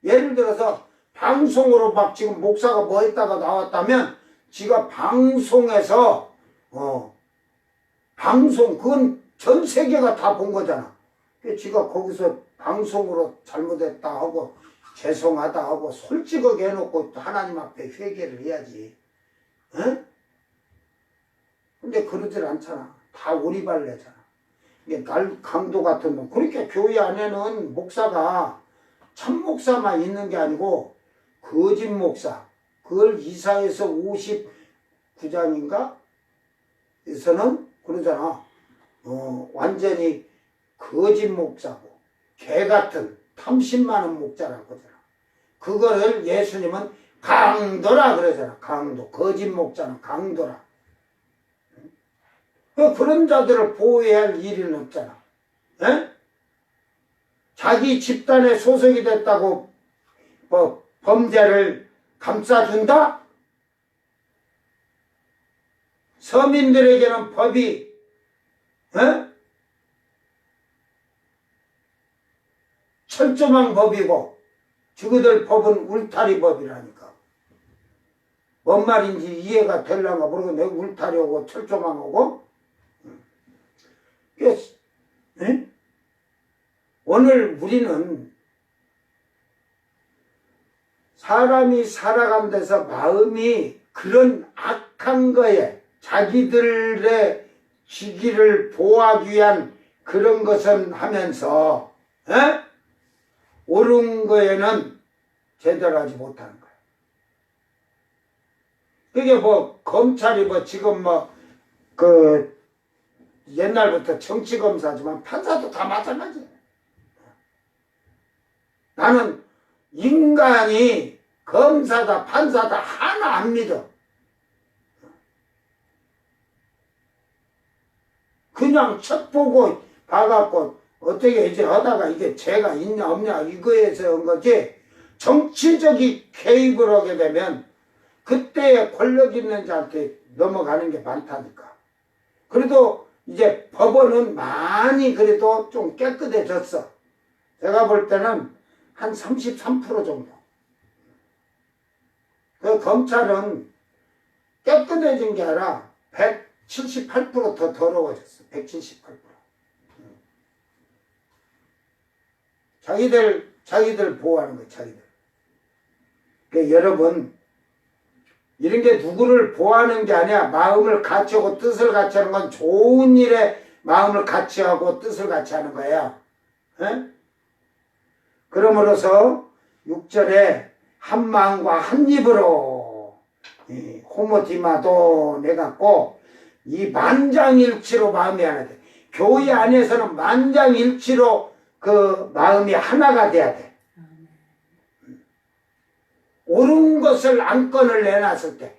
예를 들어서 방송으로 막 지금 목사가 뭐 했다가 나왔다면 지가 방송에서 방송 그건 전 세계가 다 본 거잖아. 지가 거기서 방송으로 잘못했다 하고 죄송하다 하고 솔직하게 해놓고 하나님 앞에 회개를 해야지. 근데 그러질 않잖아. 다 오리발내잖아. 이게 강도 같은 놈. 그렇게 교회 안에는 목사가 참 목사만 있는 게 아니고 거짓 목사. 그걸 이사에서 59장인가? 에서는 그러잖아. 완전히 거짓 목사고 개 같은 탐심 많은 목자라고 그러잖아. 그거를 예수님은 강도라 그러잖아. 강도. 거짓 목자는 강도라. 그런 자들을 보호해야 할 일은 없잖아. 자기 집단에 소속이 됐다고 범죄를 감싸준다? 서민들에게는 법이 철조망 법이고 저그들 법은 울타리 법이라니까. 뭔 말인지 이해가 될란가 모르겠네. 울타리 오고 철조망 오고. 오늘 우리는 사람이 살아간 데서 마음이 그런 악한 거에 자기들의 지기를 보호하기 위한 그런 것은 하면서 옳은 거에는 제대로 하지 못하는 거야. 그게 검찰이 지금 옛날부터 정치검사지만 판사도 다 마찬가지야. 나는 인간이 검사다 판사다 하나 안 믿어. 그냥 책 보고 봐갖고 어떻게 이제 하다가 이게 죄가 있냐 없냐 이거에서 온 거지. 정치적인 개입을 하게 되면 그때 권력 있는 자한테 넘어가는 게 많다니까. 그래도 이제 법원은 많이 그래도 좀 깨끗해졌어. 제가 볼 때는 한 33% 정도. 그 검찰은 깨끗해진 게 아니라 178% 더 더러워졌어. 178%. 자기들 보호하는 거야, 자기들. 그러니까 여러분, 이런 게 누구를 보호하는 게 아니야. 마음을 같이하고 뜻을 같이하는 건 좋은 일에 마음을 같이하고 뜻을 같이하는 거야. 그러므로서 6절에 한 마음과 한 입으로 호모티마도 내갖고 이 만장일치로 마음이 하나 돼. 교회 안에서는 만장일치로 그 마음이 하나가 돼야 돼. 옳은 것을 안건을 내놨을 때,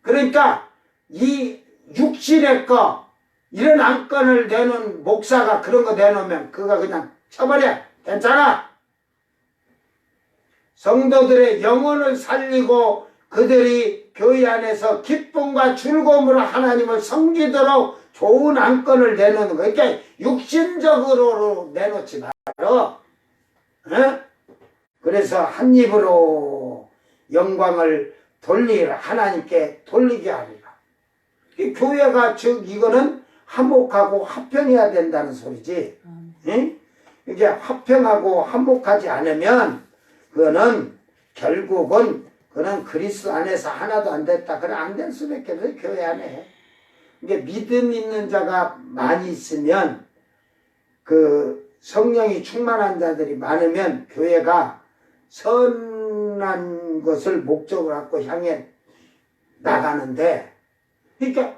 그러니까 이 육신의 거 이런 안건을 내놓은 목사가 그런 거 내놓으면 그거 그냥 쳐버려. 괜찮아. 성도들의 영혼을 살리고 그들이 교회 안에서 기쁨과 즐거움으로 하나님을 섬기도록 좋은 안건을 내놓는 거. 그러니까 육신적으로 내놓지 말어. 그래서 한 입으로 영광을 하나님께 돌리게 하리라. 이 교회가 즉 이거는 화목하고 화평해야 된다는 소리지. 이게 화평하고 화목하지 않으면 그거는 결국은 그는 그리스도 안에서 하나도 안 됐다. 그래 안 될 수밖에 없어요. 교회 안에. 이게 믿음 있는 자가 많이 있으면 그 성령이 충만한 자들이 많으면 교회가 선한 것을 목적으로 갖고 향해 나가는데, 그러니까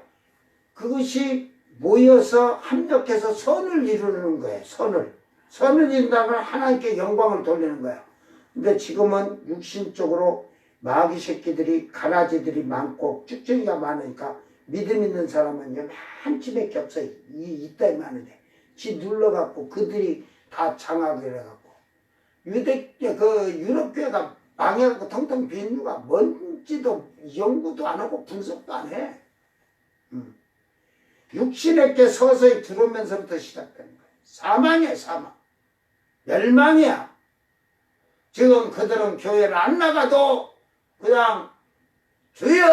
그것이 모여서 합력해서 선을 이루는 거예요. 선을 이룬다면 하나님께 영광을 돌리는 거예요. 근데 지금은 육신적으로 마귀 새끼들이 가라지들이 많고 쭉쭉이가 많으니까 믿음 있는 사람은 한 집밖에 없어요. 이따위 많은데 지 눌러갖고 그들이 다 장악을 해갖고 유럽 교회가 망해갖고 텅텅 빈 이유가 뭔지도 연구도 안 하고 분석도 안 해. 육신에게 서서히 들어오면서부터 시작되는 거예요. 사망이야, 사망. 멸망이야. 지금 그들은 교회를 안 나가도 그냥 주여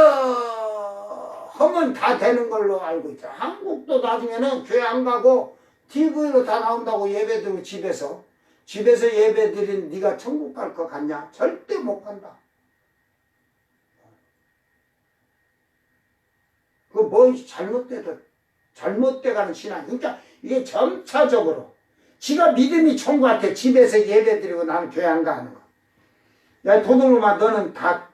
하면 다 되는 걸로 알고 있잖아. 한국도 나중에는 교회 안 가고 TV로 다 나온다고 예배드리고 집에서 예배드린 네가 천국 갈 것 같냐? 절대 못 간다. 그 뭐 잘못돼가는 신앙. 그러니까 이게 점차적으로 지가 믿음이 좋은 것 같아. 집에서 예배드리고 나는 교회 안 가는 거. 야 도둑놈아, 너는 다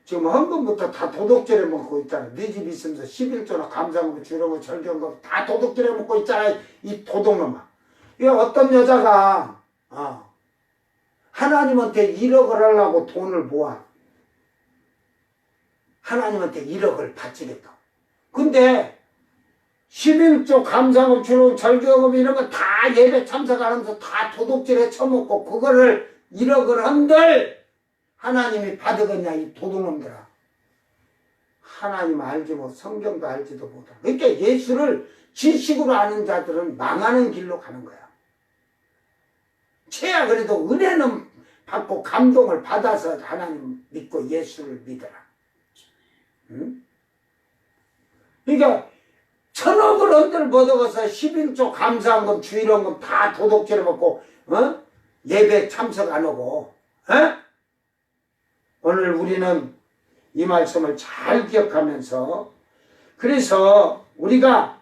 지금 헌금부터 다 도둑질해 먹고 있잖아. 네 집 있으면서 11조나 감사금 주려고 절경금 다 도둑질해 먹고 있잖아. 이 도둑놈아. 이게 어떤 여자가 하나님한테 1억을 하려고 돈을 모아. 하나님한테 1억을 바치겠다. 근데 11조 감사금 주려고 절경금 이런 거 다 예배 참석하면서 다 도둑질해 처먹고 그거를 1억을 한들 하나님이 받으겠냐, 이 도둑놈들아. 하나님 알지 못, 성경도 알지도 못하고. 그러니까 예수를 지식으로 아는 자들은 망하는 길로 가는 거야. 채야 그래도 은혜는 받고 감동을 받아서 하나님 믿고 예수를 믿어라. 응? 그러니까 1,000억을 언들 얻어가서 11조 감사한금 주일원금 다 도둑질해 먹고 예배 참석 안 하고 오늘 우리는 이 말씀을 잘 기억하면서, 그래서 우리가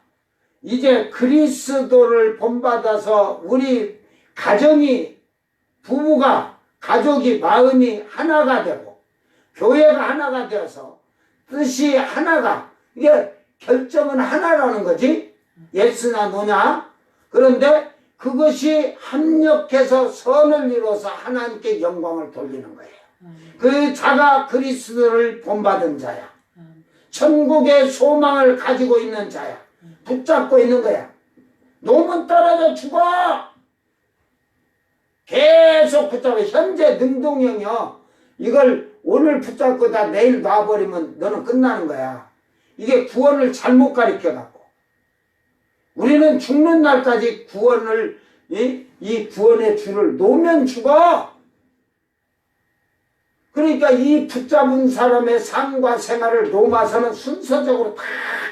이제 그리스도를 본받아서 우리 가정이, 부부가, 가족이, 마음이 하나가 되고 교회가 하나가 되어서 뜻이 하나가, 이게 결정은 하나라는 거지. 예스나 노냐. 그런데 그것이 합력해서 선을 이루어서 하나님께 영광을 돌리는 거예요. 그 자가 그리스도를 본받은 자야. 천국의 소망을 가지고 있는 자야. 붙잡고 있는 거야. 놓으면 떨어져 죽어. 계속 붙잡아. 현재 능동형이요. 이걸 오늘 붙잡고 다 내일 놔버리면 너는 끝나는 거야. 이게 구원을 잘못 가르쳐갖고. 우리는 죽는 날까지 구원을, 이 구원의 줄을 놓으면 죽어. 그러니까 이 붙잡은 사람의 삶과 생활을 로마서는 순서적으로 다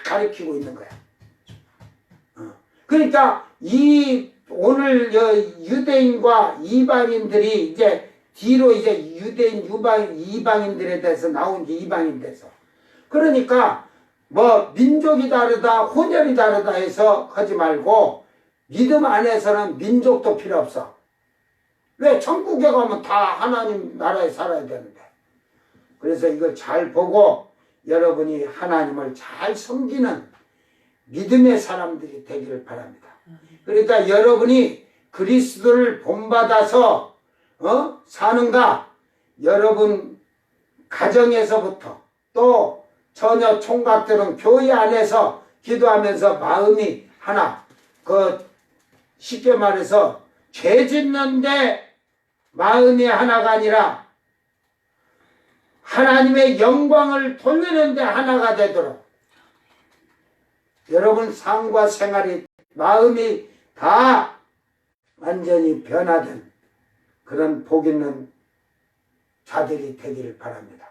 가르치고 있는 거야. 그러니까 이 오늘 유대인과 이방인들이 이제 뒤로 이제 유대인, 이방인들에 대해서 나온 게 이방인 돼서. 그러니까 뭐 민족이 다르다, 혼혈이 다르다 해서 하지 말고 믿음 안에서는 민족도 필요 없어. 왜? 천국에 가면 다 하나님 나라에 살아야 되는데. 그래서 이걸 잘 보고 여러분이 하나님을 잘 섬기는 믿음의 사람들이 되기를 바랍니다. 그러니까 여러분이 그리스도를 본받아서 사는가? 여러분 가정에서부터 또 전혀 총각들은 교회 안에서 기도하면서 마음이 하나, 쉽게 말해서 죄 짓는데 마음이 하나가 아니라 하나님의 영광을 돌리는데 하나가 되도록 여러분 삶과 생활이 마음이 다 완전히 변화된 그런 복 있는 자들이 되기를 바랍니다.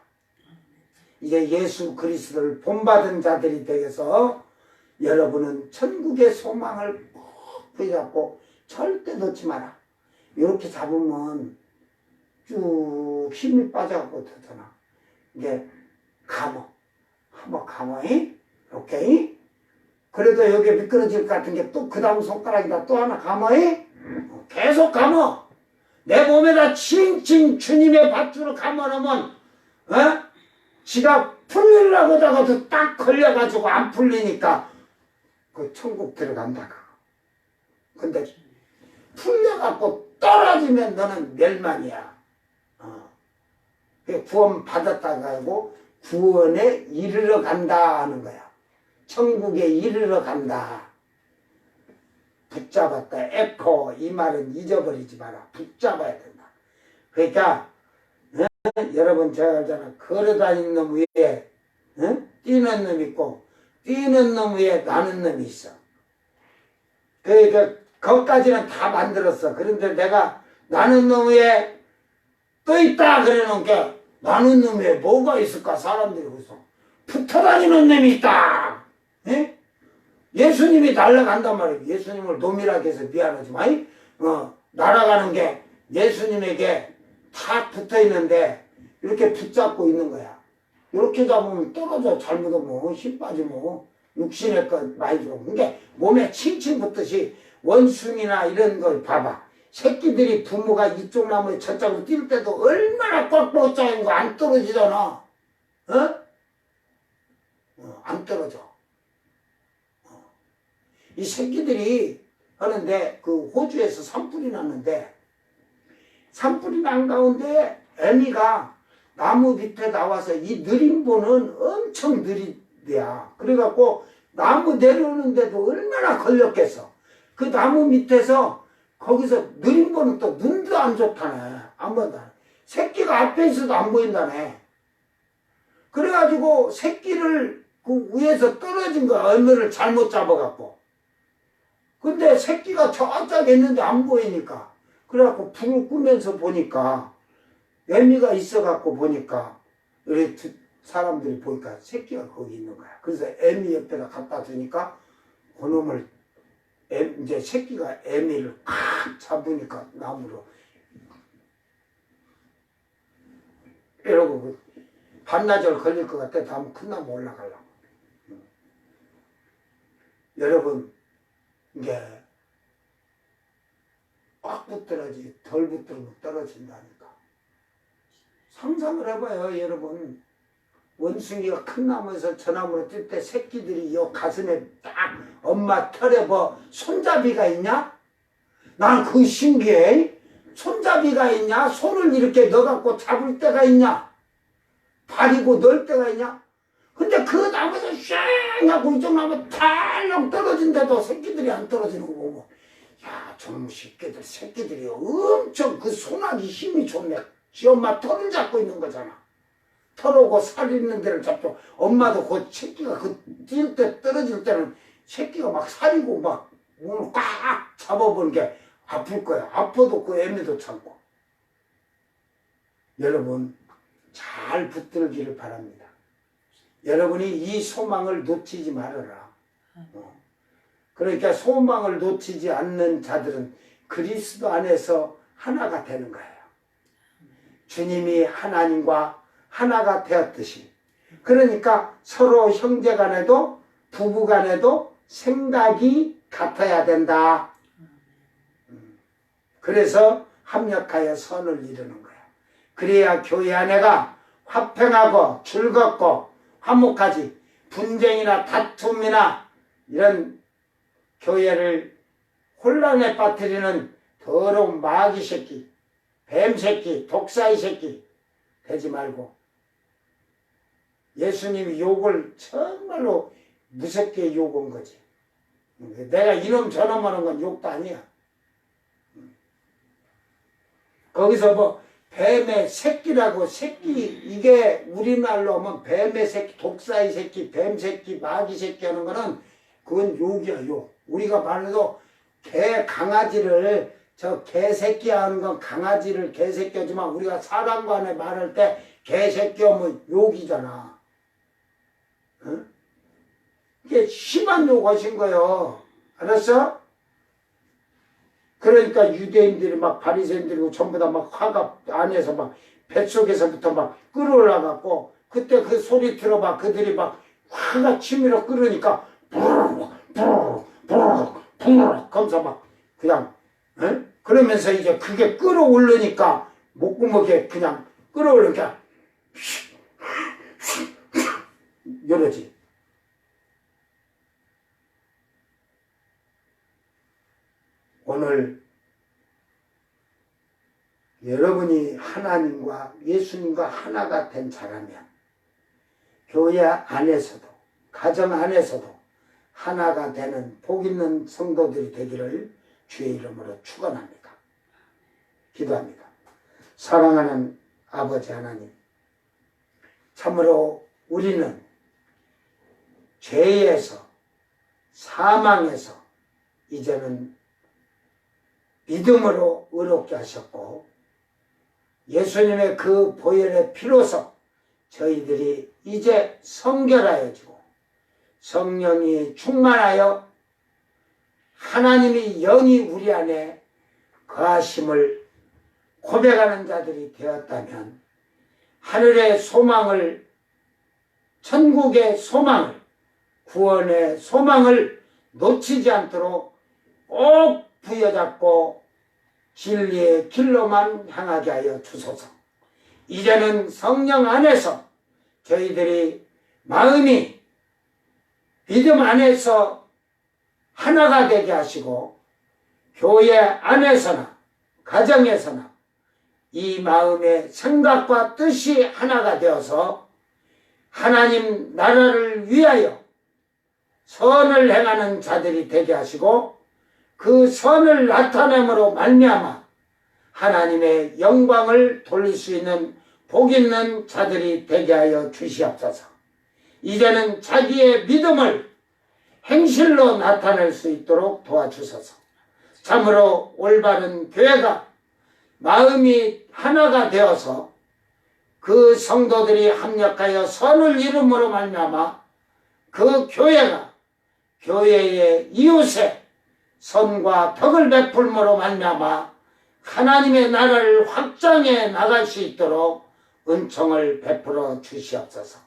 이제 예수 그리스도를 본받은 자들이 되어서 여러분은 천국의 소망을 꼭 붙잡고 절대 놓지 마라. 이렇게 잡으면 쭉 힘이 빠져갖고 되잖아. 이게 한번 감어, 이렇게. 그래도 여기 미끄러질 것 같은 게 또 그 다음 손가락이다 또 하나 감어, 계속 감어. 내 몸에다 칭칭 주님의 밧줄을 감아놓으면, 지가 풀리려고 하다가도 딱 걸려가지고 안 풀리니까 그 천국 들어간다고. 근데 풀려갖고 떨어지면 너는 멸망이야. 구원 받았다고 하고 구원에 이르러 간다 하는 거야. 천국에 이르러 간다. 붙잡았다. 에코 이 말은 잊어버리지 마라. 붙잡아야 된다. 그러니까 여러분 제가 알잖아. 걸어다니는 놈 위에 뛰는 놈 있고 뛰는 놈 위에 나는 놈이 있어. 그러니까 거기까지는 다 만들었어. 그런데 내가 나는 놈 위에 떠 있다 그래 놓은 게 나는 놈 위에 뭐가 있을까? 사람들이 그래서 붙어다니는 놈이 있다. 예수님이 날아간단 말이에요. 예수님을 놈이라고 해서 미안하지만 날아가는 게 예수님에게 다 붙어 있는데 이렇게 붙잡고 있는 거야. 이렇게 잡으면 떨어져. 잘못하면 힘 빠지면 육신의 것 많이 들어오고. 그러니까 몸에 칭칭 붙듯이 원숭이나 이런 걸 봐봐. 새끼들이 부모가 이쪽 나무에 저쪽으로 뛸 때도 얼마나 꽉 뻗자는 거 안 떨어지잖아. 안 떨어져. 이 새끼들이 하는데 그 호주에서 산불이 났는데 산불이 난 가운데 애미가 나무 밑에 나와서 이 느림보는 엄청 느리대야. 그래갖고 나무 내려오는데도 얼마나 걸렸겠어. 그 나무 밑에서 거기서 느림보는 또 눈도 안 좋다네. 안 본다네. 새끼가 앞에 있어도 안 보인다네. 그래가지고 새끼를 그 위에서 떨어진 거야. 얼매를 잘못 잡아갖고. 근데 새끼가 저쪽에 있는데 안 보이니까. 그래갖고 불을 끄면서 보니까 애미가 있어갖고 보니까 우리 사람들이 보니까 새끼가 거기 있는 거야. 그래서 애미 옆에다 갖다 주니까 그놈을 이제 새끼가 애미를 꽉 잡으니까 나무로 이러고 반나절 걸릴 것 같아. 다음 큰 나무 올라가려고. 여러분 이게 꽉 붙들어지 덜 붙들면 떨어진다니까. 상상을 해봐요. 여러분 원숭이가 큰 나무에서 저 나무로 뛸 때 새끼들이 요 가슴에 딱 엄마 털에 뭐 손잡이가 있냐? 난 그거 신기해. 손잡이가 있냐? 손을 이렇게 넣어갖고 잡을 때가 있냐? 발이고 넣을 때가 있냐? 근데 그 나무에서 쉥 하고 이쪽 나무 탈렁 떨어진데도 새끼들이 안 떨어지는 거 보고 야 저놈 새끼들이 엄청 그 손아귀 힘이 좋네. 지 엄마 털을 잡고 있는 거잖아. 털하고 살 있는 데를 잡고 엄마도 그 새끼가 그 뛸 때 떨어질 때는 새끼가 막 살이고 막 몸을 꽉 잡아보는 게 아플 거야. 아파도 그 애미도 참고. 여러분 잘 붙들기를 바랍니다. 여러분이 이 소망을 놓치지 말아라. 그러니까 소망을 놓치지 않는 자들은 그리스도 안에서 하나가 되는 거예요. 주님이 하나님과 하나가 되었듯이. 그러니까 서로 형제 간에도 부부 간에도 생각이 같아야 된다. 그래서 합력하여 선을 이루는 거야. 그래야 교회 안에가 화평하고 즐겁고 화목하지. 분쟁이나 다툼이나 이런 교회를 혼란에 빠뜨리는 더러운 마귀 새끼, 뱀 새끼, 독사이 새끼 되지 말고 예수님이 욕을 정말로 무섭게 욕한 거지. 내가 이놈 저놈 하는 건 욕도 아니야. 거기서 뭐 뱀의 새끼라고 새끼 이게 우리말로 하면 뱀의 새끼, 독사의 새끼, 뱀 새끼, 마귀 새끼 하는 거는 그건 욕이야 욕. 우리가 말해도 개 강아지를 저 개새끼 하는 건 강아지를 개새끼 하지만 우리가 사람 간에 말할 때 개새끼 하면 욕이잖아. 응? 이게 심한 욕하신 거예요. 알았어? 그러니까 유대인들이 막 바리새인들이고 전부 다 막 화가 안에서 막 뱃속에서부터 막 끓어올라갖고 그때 그 소리 들어봐. 그들이 막 화가 치밀어 끓으니까 부르르 하면서 막 그냥 응? 그러면서 이제 그게 끓어오르니까 목구멍에 그냥 끓어오르니까 이러지. 오늘 여러분이 하나님과 예수님과 하나가 된 자라면 교회 안에서도 가정 안에서도 하나가 되는 복 있는 성도들이 되기를 주의 이름으로 축원합니다. 기도합니다. 사랑하는 아버지 하나님, 참으로 우리는 죄에서 사망에서 이제는 믿음으로 의롭게 하셨고 예수님의 그 보혈의 피로서 저희들이 이제 성결하여지고 성령이 충만하여 하나님이 영이 우리 안에 거하심을 고백하는 자들이 되었다면 하늘의 소망을, 천국의 소망을, 구원의 소망을 놓치지 않도록 꼭 부여잡고 진리의 길로만 향하게 하여 주소서. 이제는 성령 안에서 저희들이 마음이 믿음 안에서 하나가 되게 하시고 교회 안에서나 가정에서나 이 마음의 생각과 뜻이 하나가 되어서 하나님 나라를 위하여 선을 행하는 자들이 되게 하시고 그 선을 나타냄으로 말미암아 하나님의 영광을 돌릴 수 있는 복 있는 자들이 되게 하여 주시옵소서. 이제는 자기의 믿음을 행실로 나타낼 수 있도록 도와주소서. 참으로 올바른 교회가 마음이 하나가 되어서 그 성도들이 합력하여 선을 이름으로 말미암아 그 교회가 교회의 이웃에 선과 덕을 베풀므로 말미암아 하나님의 나라를 확장해 나갈 수 있도록 은총을 베풀어 주시옵소서.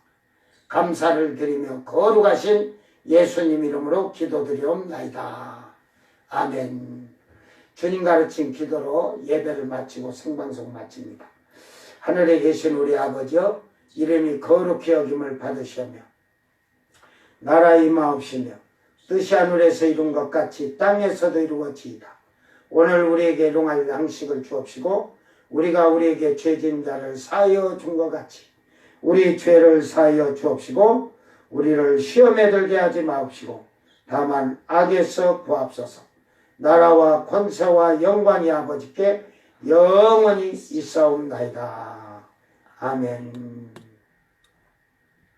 감사를 드리며 거룩하신 예수님 이름으로 기도드리옵나이다. 아멘. 주님 가르친 기도로 예배를 마치고 생방송 마칩니다. 하늘에 계신 우리 아버지여, 이름이 거룩히 여김을 받으시며 나라 임하옵시며 뜻이 하늘에서 이룬 것 같이 땅에서도 이루어지이다. 오늘 우리에게 일용할 양식을 주옵시고 우리가 우리에게 죄진 자를 사하여 준 것 같이 우리 죄를 사하여 주옵시고 우리를 시험에 들게 하지 마옵시고 다만 악에서 구하옵소서. 나라와 권세와 영광이 아버지께 영원히 있사옵나이다. 아멘.